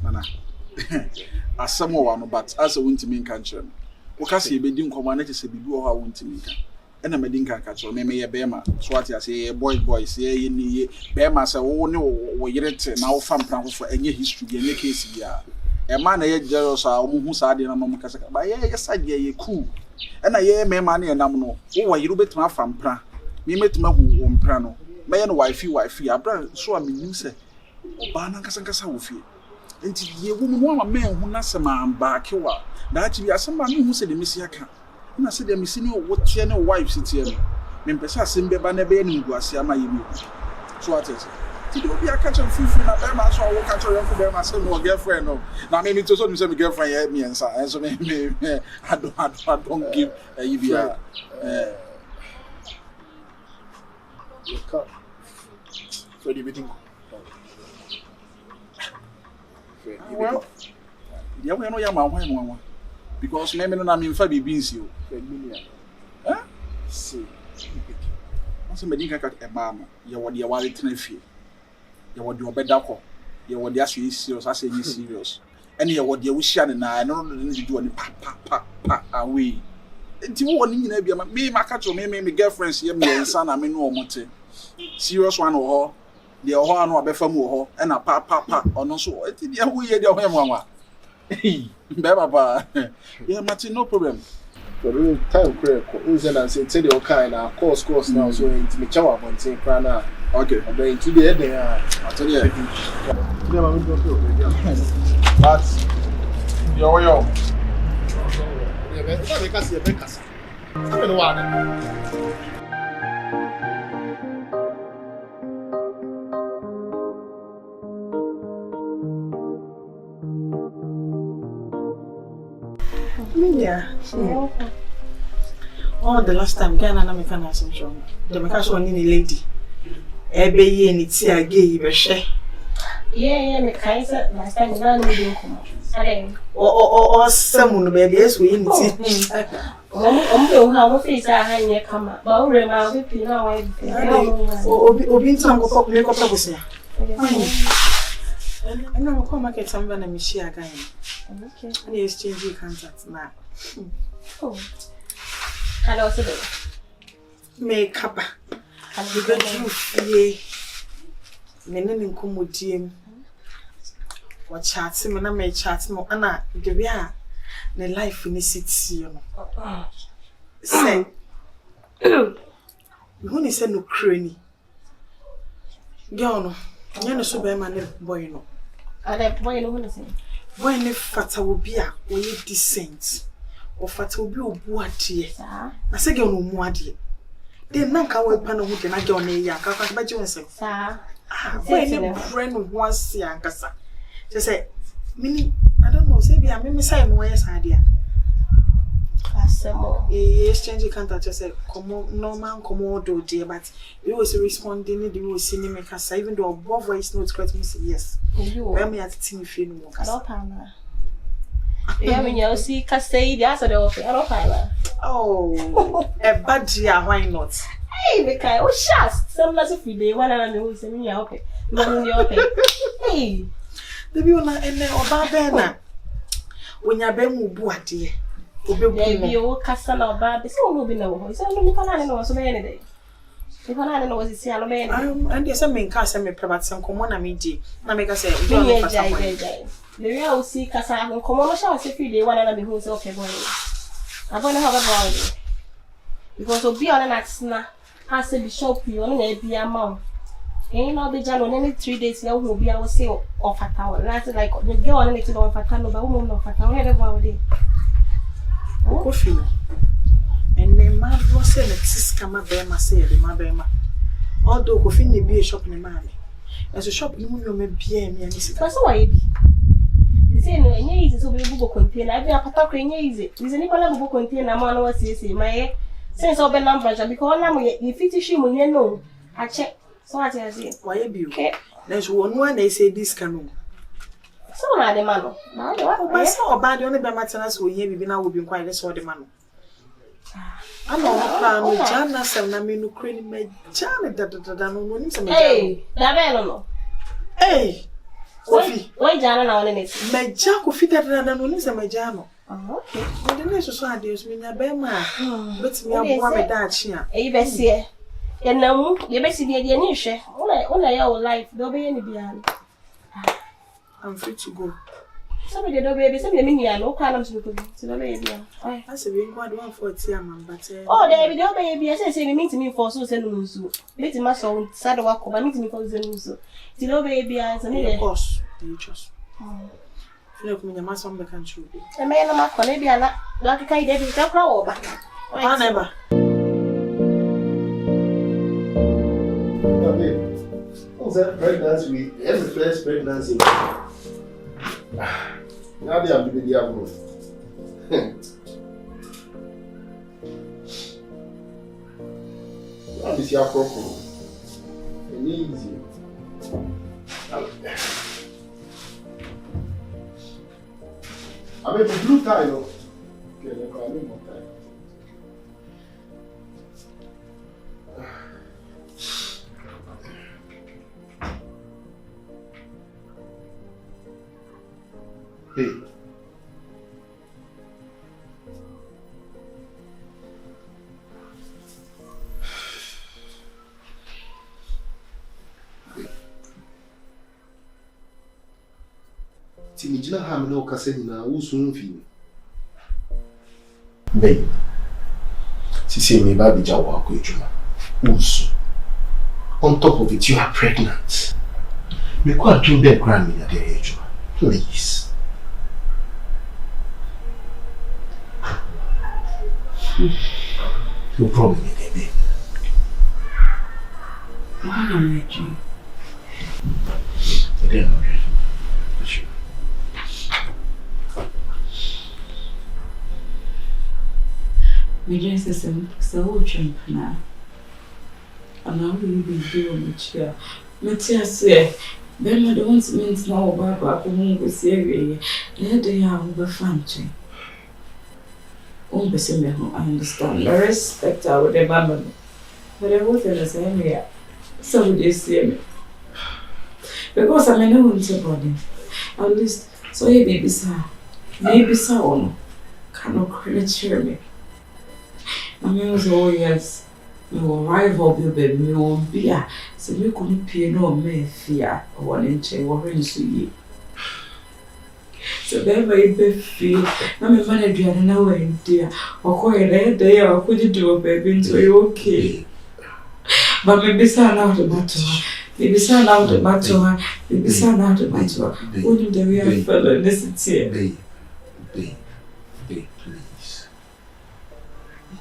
Nana, as someone, but as a winter mean country, because he be doing command to say, be do how winter mean. And a medin can catch or maybe a bema, swat as a boy, say, any bema, so no, yet now from plan for any history, any case here. A man a jealous are who's adding a moment, but yes, I hear you cool. And I hear me money and I'm no, oh, you bet my from plan. Me met my home prano, man, wifey, I brand, so I mean, you say. Obana Casancasa with you. And ye woman, one man who not a man back you are. That you are somebody who said the Messiaka. And I said, the missing what channel wife sits here. Members Simba Banabani was Yama. So what is it? Did be a catch of food from a Bama, so I will catch her for them as a girlfriend. No, now maybe to some girlfriend, yeah, me and so maybe I don't give a EBR. So the meeting. Well, yeah, we know your mama because maybe not mean Fabi beans you. Huh? See, what's a medical cat a man? You want your wallet in a fee. You want your bed up. You want the actually serious. I say you serious. And you want your wish and I don't do any pa away. And you want me, my catch or me girlfriends here, me and son, I mean, no more. Serious one or the one or Befamu and a pa or no so. I think you hear the Mama. Baba, yeah, Martin, no problem. For the time, and say, tell your kind, of course now, so it's me chow on St. Prana. Okay, I'm going to the end. I'll tell you. But yo. Yeah, because you're because I'm in the water. Yeah. Oh, the last time Ghana na me kana some strong. The me catch one in a lady. Ebe ye ni ti age yi be hwe. Yeah, me kai say last time Ghana me dey come. Or someone maybe yes we need to. How face I hang come up. But remember, we pin our Obin some go pop make up with you. I know come market someone and she again. Okay. And exchange contacts now. Oh. Hello, today. Make up. And you got you Menin Kumudim. What chats him and I may chat no Anna, the real, the life in the city, you know. Say, you say no cranny. Girl, you're no superman, boy, no. I have boy, no, when if fata will be a way decent, or fata will be a boy, dear. I say, you no more, dear. Then Nanka will pan of and I go on a yak, I bet you say, sir. When a friend once young, Cassa. Just say, Minnie, I don't know, say, I may say, where's idea. Exchange contact just say, come on, no man, commodo, dear, but you was responding, you was seeing me, even though above voice notes, quite me say, yes. Where me at the team if you know. I don't know. Yeah, when you see Cassay, the answer the offer, I don't know. Oh, a bad dear, why not? Hey, the guy, oh, shucks, some last of you, one and the who's in your okay. Hey, the view not in there or Barbana. When you're being bought, dear. Maybe you cast a lot bad, so no be no. It's only Pantan so many days. If I know what it's here, and there's some main cast and me private some common amity. I make us say, the real see Cassa and common shall say, if they want to be who's okay, boy. I'm going to have a body. Because of be on an accident, has to be shop you on a be a month. Ain't no be done on any 3 days, you will be our sale of a tower. That's like the girl on it of a canoe, but woman of a tower every day. Coffee. And the man was saying that Siskama Bema said, the Mabema. Although coffee may be a shop in the mammy. As a shop, you may be a mere miss. That's why I be. The same way, easy to be a book container. I've been a pataco easy. There's a Nicola book container, a man was say, my sense of a number, because I'm a fetish when you know. I check. So what I say? Why be okay? There's one they say this canoe. So na the man. But so bad only by Martinez will hear me now will be quite so the man. I know Jana said na me no crane me Jana da no no nim Hey, da be no. Hey. Kofi. Why Jana na one ni? Me ja Kofi da no nim me Jana. Okay. The next so ade so me nya be ma. Bet me aboa me da achi a. E be se. Ye na mu, ye be se bi e ni hwe. Una ya wo life, do be ye ni bia. I'm free to go. Somebody do baby, somebody me here no call am to go. So do baby. I say we go do 140 am but oh, there be do baby, I say me meet me for so say no so. Meet me so sad work, but meet me for say no so. Ti do baby, I say me boss, you just. Feel me nyama so mbeka nchu. E me na ma kole bia na, do akika ide bi ta kra wo ba. Ah never. That pregnancy week, every first pregnancy. Now they have to be the apple. Now this your problem. Easy. I mean, the blue tie, no. Okay, let's go. I need more time. Hey. Timijina hamina okaseni na usu mfini. Babe. Sisi me baby jawa wako ejuma. Usu. On top of it, you are pregnant. Me kwa dream bed grand me na de ejuma. Please. No problem with it, babe. Why not let you? But then, okay. For sure. We just so drink now. And now we will be doing it here. Matthias, Then the ones means now about who see every day I will function. I understand. I respect our mama. But I was in the same way. So would they see me? Because I'm in a winter body. At least, so he may be sad. Maybe so. Cannot credit me. I mean, oh yes. Me will rival baby, me will be a so you couldn't pay no me fear or 1 inch or into ye. So then my baby feel I'm a manager and now dear or quite a day or could you do a baby so you okay? But maybe sound out about her. Maybe sound out about her. Maybe sound out about her. Wouldn't the real fellow listen to Babe, please.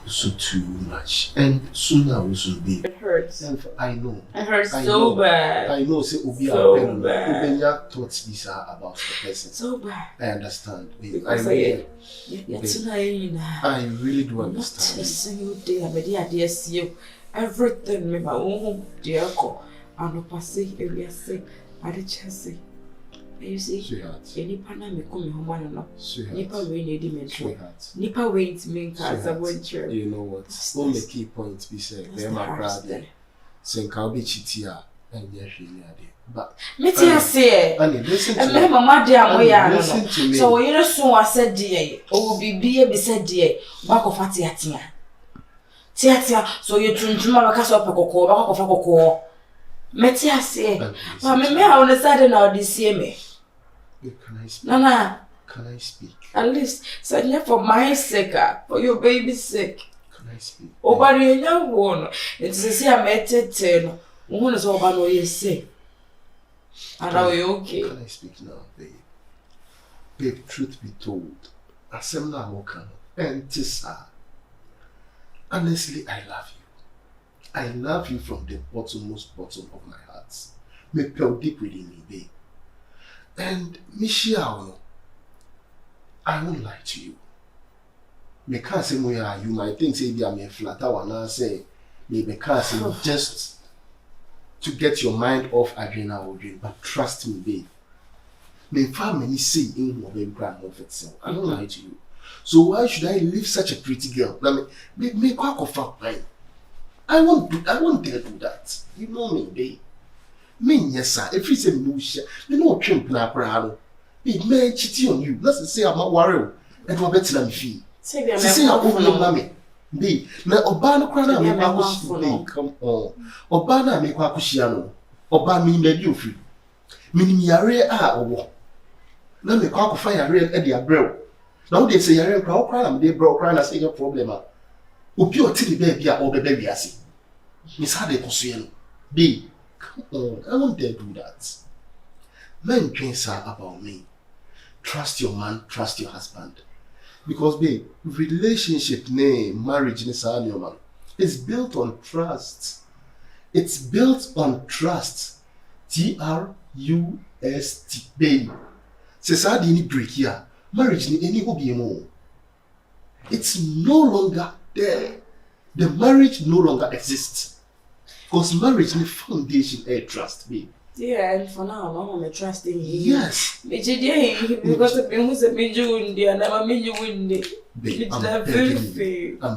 So too much, and sooner we should be. It hurts. I know. It hurts so bad. I know. Say Obi so bad. Ubenya thoughts these are about the person. So bad. I understand. Babe. Because I really do understand. Not a single day. I'm a dear see you. Everything me my own dear call. I no pass it. Every say. I did just say. You see, Sweetheart. Any partner me come home one no. Sweetheart. Nipa we need him. Sweetheart. Nipa wait to me cause I want you. You know what? Only key point be said. Them are grad. Sen ka obi chitia and yes really ade. But me tia say. Annie, listen to me. And mama dear moya no. Listen to me. So you know so I said dear. Oh be said dear. Back of atia. Tia so you tunjuma baka so pekoko baka kofa kokoko. Me tia say. But me I understand now this year me. Can I speak? Nana. Can I speak? At least, so for my sake, for your baby's sake. Can I speak? Oh, but you know one. It's a say I met it. One is over no you say. And are you okay? Can I speak now, babe? Babe, truth be told, Asemna Mokano and Tissa. Honestly, I love you. I love you from the bottommost bottom of my heart. Me feel deep within me, babe. And Michelle, I won't lie to you. Me can't say you might think say I'm a flatter one and say maybe can't say just to get your mind off Adrena or dream, but trust me, babe. Me family say in my baby grandmother itself. I don't lie to you. So why should I leave such a pretty girl? Me quack of fine. I won't dare do that. You know me, babe. Me yes sir, if you say no share, me no chimp na crano. Be me cheating on you. Let's say I'm a warrior. And we're better than me. Say I'm open mommy. Be na oba no crana me kwakushi. Come on. Oba na me kwakushi ano. Oba me me free. Me ni yare a owo. Na me kwakufa yare e de abrel. Now they say yare crana me de bro crana say your problem a. Obi o ti the baby a obebe wiase. Miss how they pursue no. Be come on, I won't dare do that. Men dreams are about me. Trust your man, trust your husband. Because babe, relationship name, marriage man, is built on trust. It's built on trust. Trust, babe. Says I didn't break here. Marriage ni any will be more. It's no longer there. The marriage no longer exists. Because marriage is the foundation of trust, babe. Yeah, and for now, Mama, I'm trusting you. Yes. Because the people who made you in there, never made you win it. Babe, I'm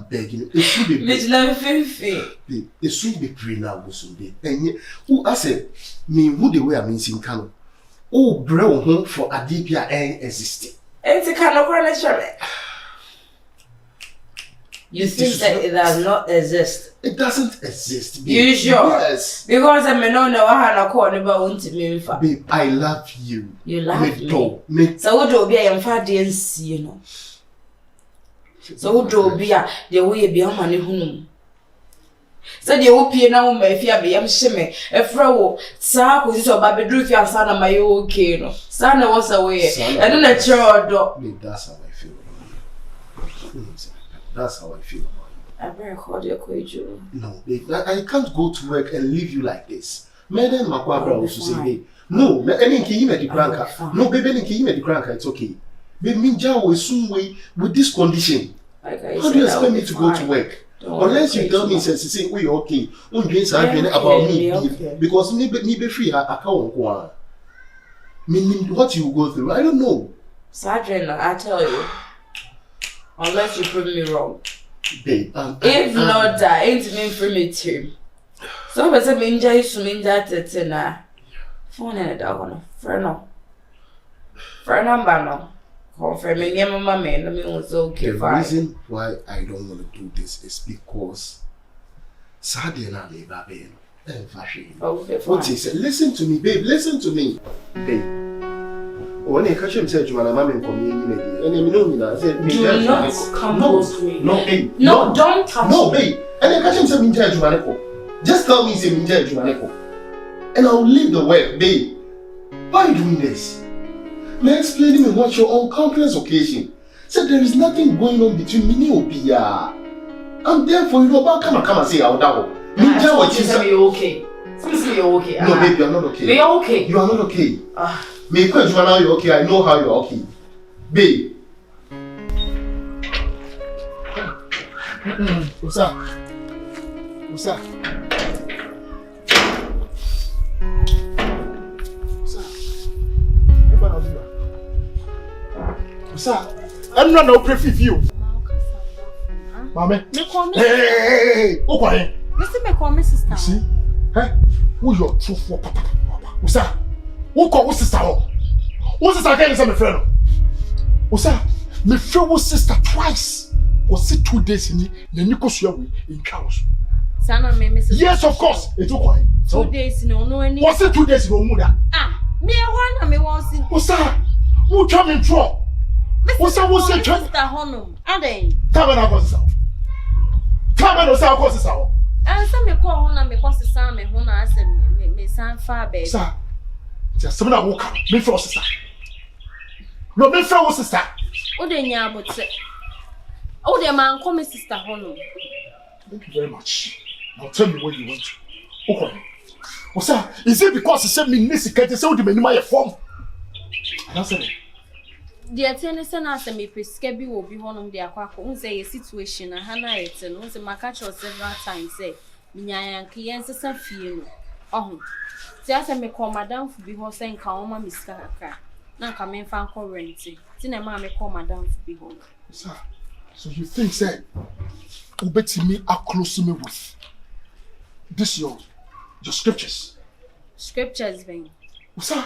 begging you. It should be babe, it should be free now, babe. And who I said, me who the way I'm in Sinkano. Oh, bro, home for Adibia ain't existing. And it's a kind of furniture. You think that it does not exist? It doesn't exist, babe. You sure? Yes. Because I may not know how to call about me. Babe, I love you. You love me. So what do be a far dance, you know? So what do be a the way be a money home? So the opium now may fear be shimmy. A fro, Sa was it or Baby Drew and son of my okay, no. Son was away. I don't let your dog. That's how I feel. That's how I feel about you. I better call your equation. No, babe, I can't go to work and leave you like this. Madam Makwabra also say, babe, no, any key the cranker. No, baby, any key the cranker, it's okay. Babe, Minja will soon wait with this condition. How do you expect me to go to work? Unless you tell me, says, say, we okay, about me, because me be free, I can't go on. Meaning what you go through, I don't know. Sergeant, I tell you, unless you prove me wrong. Babe, if not, I ain't mean for me too. So, but I'm injured, so injured, phone and a dog, Ferno. Fernando, confirming your mamma, man, I mean, was okay. The reason why I don't want to do this is because Sadie and I may be fashion. Okay, what is it? Listen to me, babe, listen to me. Babe. When I catch him, said, you are a man in community, and you know me now. I said, do not come close to me. No, babe. No, don't touch me. No, babe. And I catch him, said, Minja Jumaneko. Just tell me, say, Minja Jumaneko. And I'll leave the work, babe. Why are you doing this? May I explain to me what your own countless occasion? Said there is nothing going on between me and Opia. I'm there for you, but come and say, I'll double. Minja, what you say, you're okay. Seriously, you're okay. No, babe, you're not okay. You're okay. You are not okay. May you now you're okay. I know how you're okay. Babe. Osaah. Osaah. Osaah. I'm not no pray for you. Mama. Hey. Okay. Listen, me call me sister. See? Hey? Who your truth for papa? Osaah. Who call sister? What sister can't say my friend? Osaah, my friend was sister twice. Was it 2 days in the Nicosia in Chaos? Sana me Mrs. Yes, of course. It took one. 2 days no any. Was it 2 days in Omuda? Me one me once in. Osaah, who come in trouble? Osaah was a sister honum. Adjei. Come on, Osaah. Come on, Osaah. And some me call honor me cause sister me honor I said me san far baby. Osaah. Just someone who come. Me for sister. No, me for sister. O de nya but say. O de man call me sister honum. Thank you very much. Now tell me where you went. Okay. Osaah, is it because you said me nisi kete say odi me nima ye form? That's it. The tennis na say me prescribe will be honum de akwako. Un say a situation na hana yete no say maka cho several times say minyan clients say fie no. Oh. Say I say me call madam for be ho say nka o ma miska kakra. Na nka me fa nko rent. Ti na ma me call madam for be ho. Sir, so you think say ubetimi are close me with this your scriptures? Scriptures being. Sir,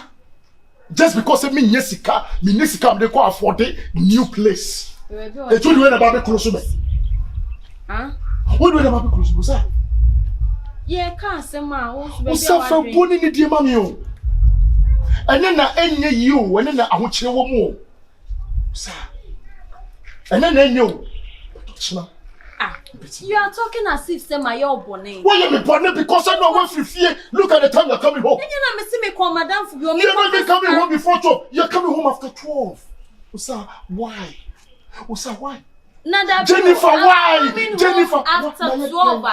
just because me nyesika they go afford a new place. They told you about be close me. Huh? What do you about be close me, sir? Yeah, can't say ma. Osaah for boni ni die mami o. Ene na enye yi o, ene na ahochire wo mu o. Osaah. Ene na enye o. You are talking as if say my your bonnet. Why you me bonnet because I know when free. Look at the time you're coming home. Then you know me see me call madam for you. You're not coming home before 12. You're coming home after 12. Osaah, why? Osaah, why? Jennifer, why? Jennifer, after 12.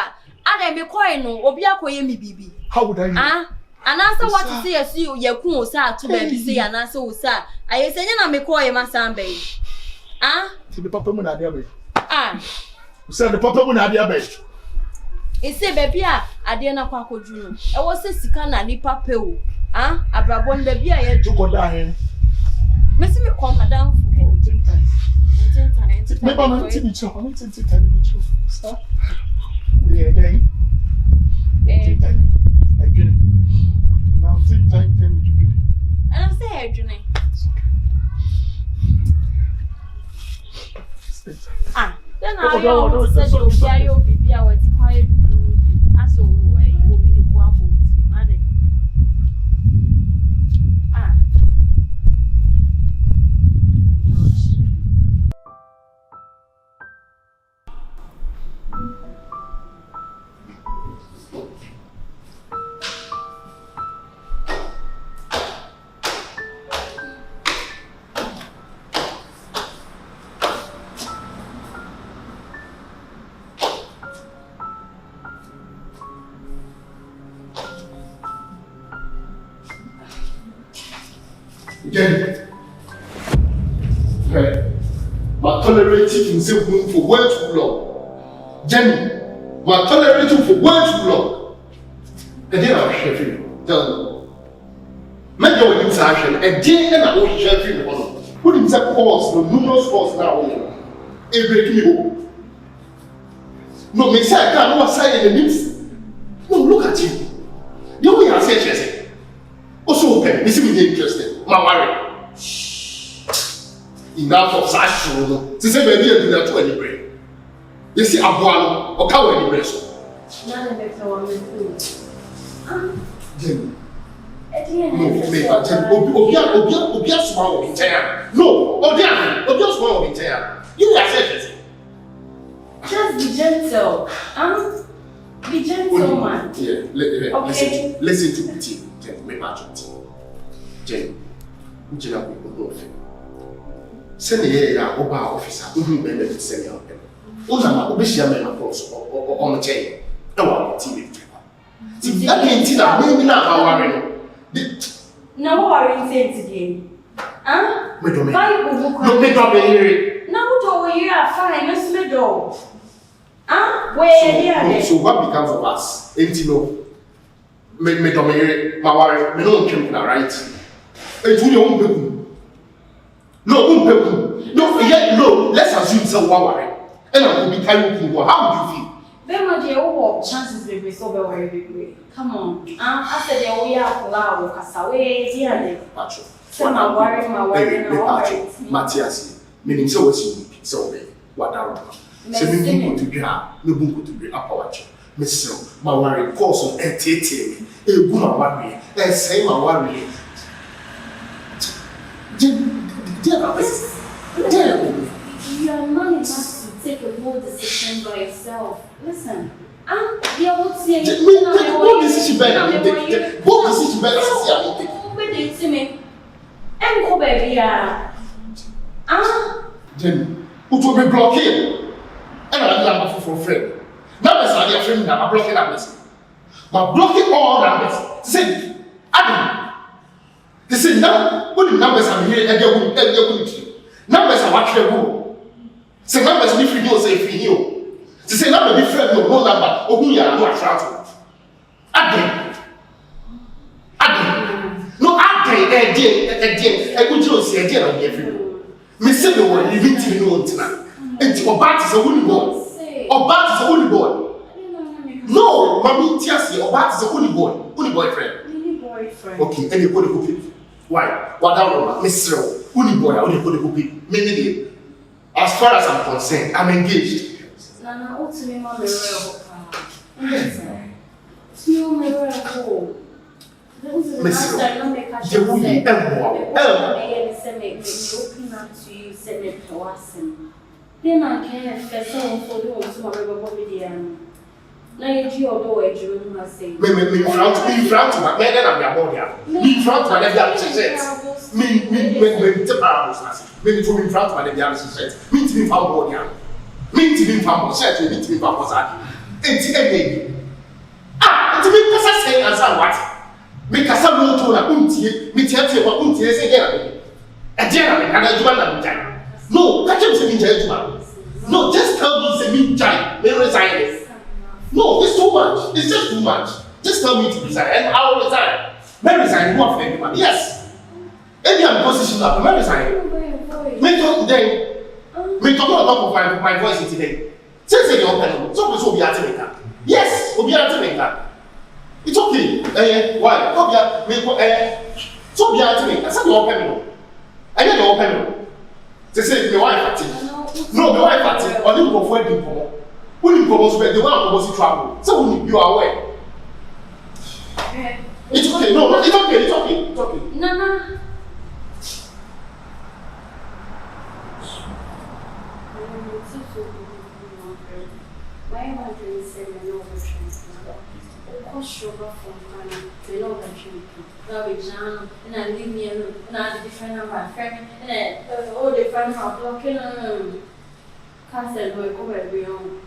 I me call no obi akoye me bibi. How would I know? And answer what to say as you kun Osaah to baby say and answer Osaah. I say na me call ma sambe. See the papa mu na dia be. Osaah the papa mu na dia be. E say baby ade na kwa koju no. E wo say sika na nipa pe o. Abrabo no baby a ye juko da hen. Me see me call madam for 10 times. Me ba na ti bi cho, na ti tani bi cho. Osaah. Yeah, then. Again. Now, same time, 10 to be. And I'm saying, Adjei. Then I said, you'll be what you quiet to do. As a way, will be the one for mother. Jenny. Hey. But tolerating himself for way too long. Jenny, we are tolerating for way too long. And then I'll share you. Tell me. Make your inside. session, a day and a week, every one. Put in some calls, no numerous calls now. A break you. No, Miss I can't know what side in the news. No, look at you. You will have said, Jesse. Also, okay, this is interesting. My worry. Enough of such show. To say, maybe I do that to any break. You see, Abuano or cow any break. None of it for me. Jenny. Obia small in town. No, Obia small in town. You are said, just be gentle. Be gentle, man. Yeah, okay. Listen to me, Jenny. Make my job. Jenny, Jenny, we go. Send the air over officer who will be send your pen. Una, Obishia men across or on the chain. No, TV. I can't see that maybe not our worry. No worry, say today. No, make up here. No, to you are fine, Miss Meadow. Where so what becomes of us? Ain't no. Me domere, my worry, me no chimp na right. It will your own No, let's assume some worry. And I will be telling you how would you feel? Then my dear, what chances will be so very big? Come on. After the way I allow Cassaway, dear. So my worry, Matthias, meaning so was you, so what are so me go to be up watch. Miss my worry, course on a tete, a good worry, and say my worry. Your money has to take a bold decision by yourself. Listen, you would say, what decision better? What decision better? Where do you see me? And go baby, Jenny, who will be blocking? And I love for friend. Numbers are your friend now, I'm blocking numbers. But blocking all numbers. Say, Adam. They say, now, what the numbers are here and they're going to numbers are what you're going. Say, numbers need to do, say, if you knew. They say, number be friend, no number, or who you are not attracted. Adam. No, Adjei, I would just say, again, I'll give you. Miss Everyone, you need to know tonight. And your bat is a woolly boy. Or bat is a woolly boy. No, Mammy Tiasi, or bat is a woolly boy. Woolly boyfriend. Okay, and you put a cookie. Why? What down, Miss Rowe? Woolly boy, I only put a cookie. Maybe, as far as I'm concerned, I'm engaged. Nana, what's the name of the real Miss Rowe, the woolly then I can't first for those who are over now you do your door, you must say. Me front to my men and my body. Me front to my left says. Me the parables. Me to me front to my left says. Me to me found body. Me to me found said me to me found was at. It's a to me because say as what? Me kasa no to na untie, me tie what untie say there. Adjei and I do not no, catch him saying gentleman. No, just tell me say me jai, me resign. No, it's too much. It's just too much. Just tell me to resign and I will resign. Me resign, who of anyone? Yes. Any I'm position up, me resign. Me talk today. Me talk on top of my voice today. Say your opinion. So will be at yes, will be at it's okay. Why? So be at I said your opinion. I get your opinion. They say, my wife at no, my wife at it. Only go for wedding for. When you propose where the one propose travel. So when you are aware. It's okay. No, it's okay. It's okay. It's okay. No. Why am I doing the same and over sugar from Ghana, over Ravijano, and I leave me alone, and I defend my friend, and all the friends are blocking. Can't say no, go every home.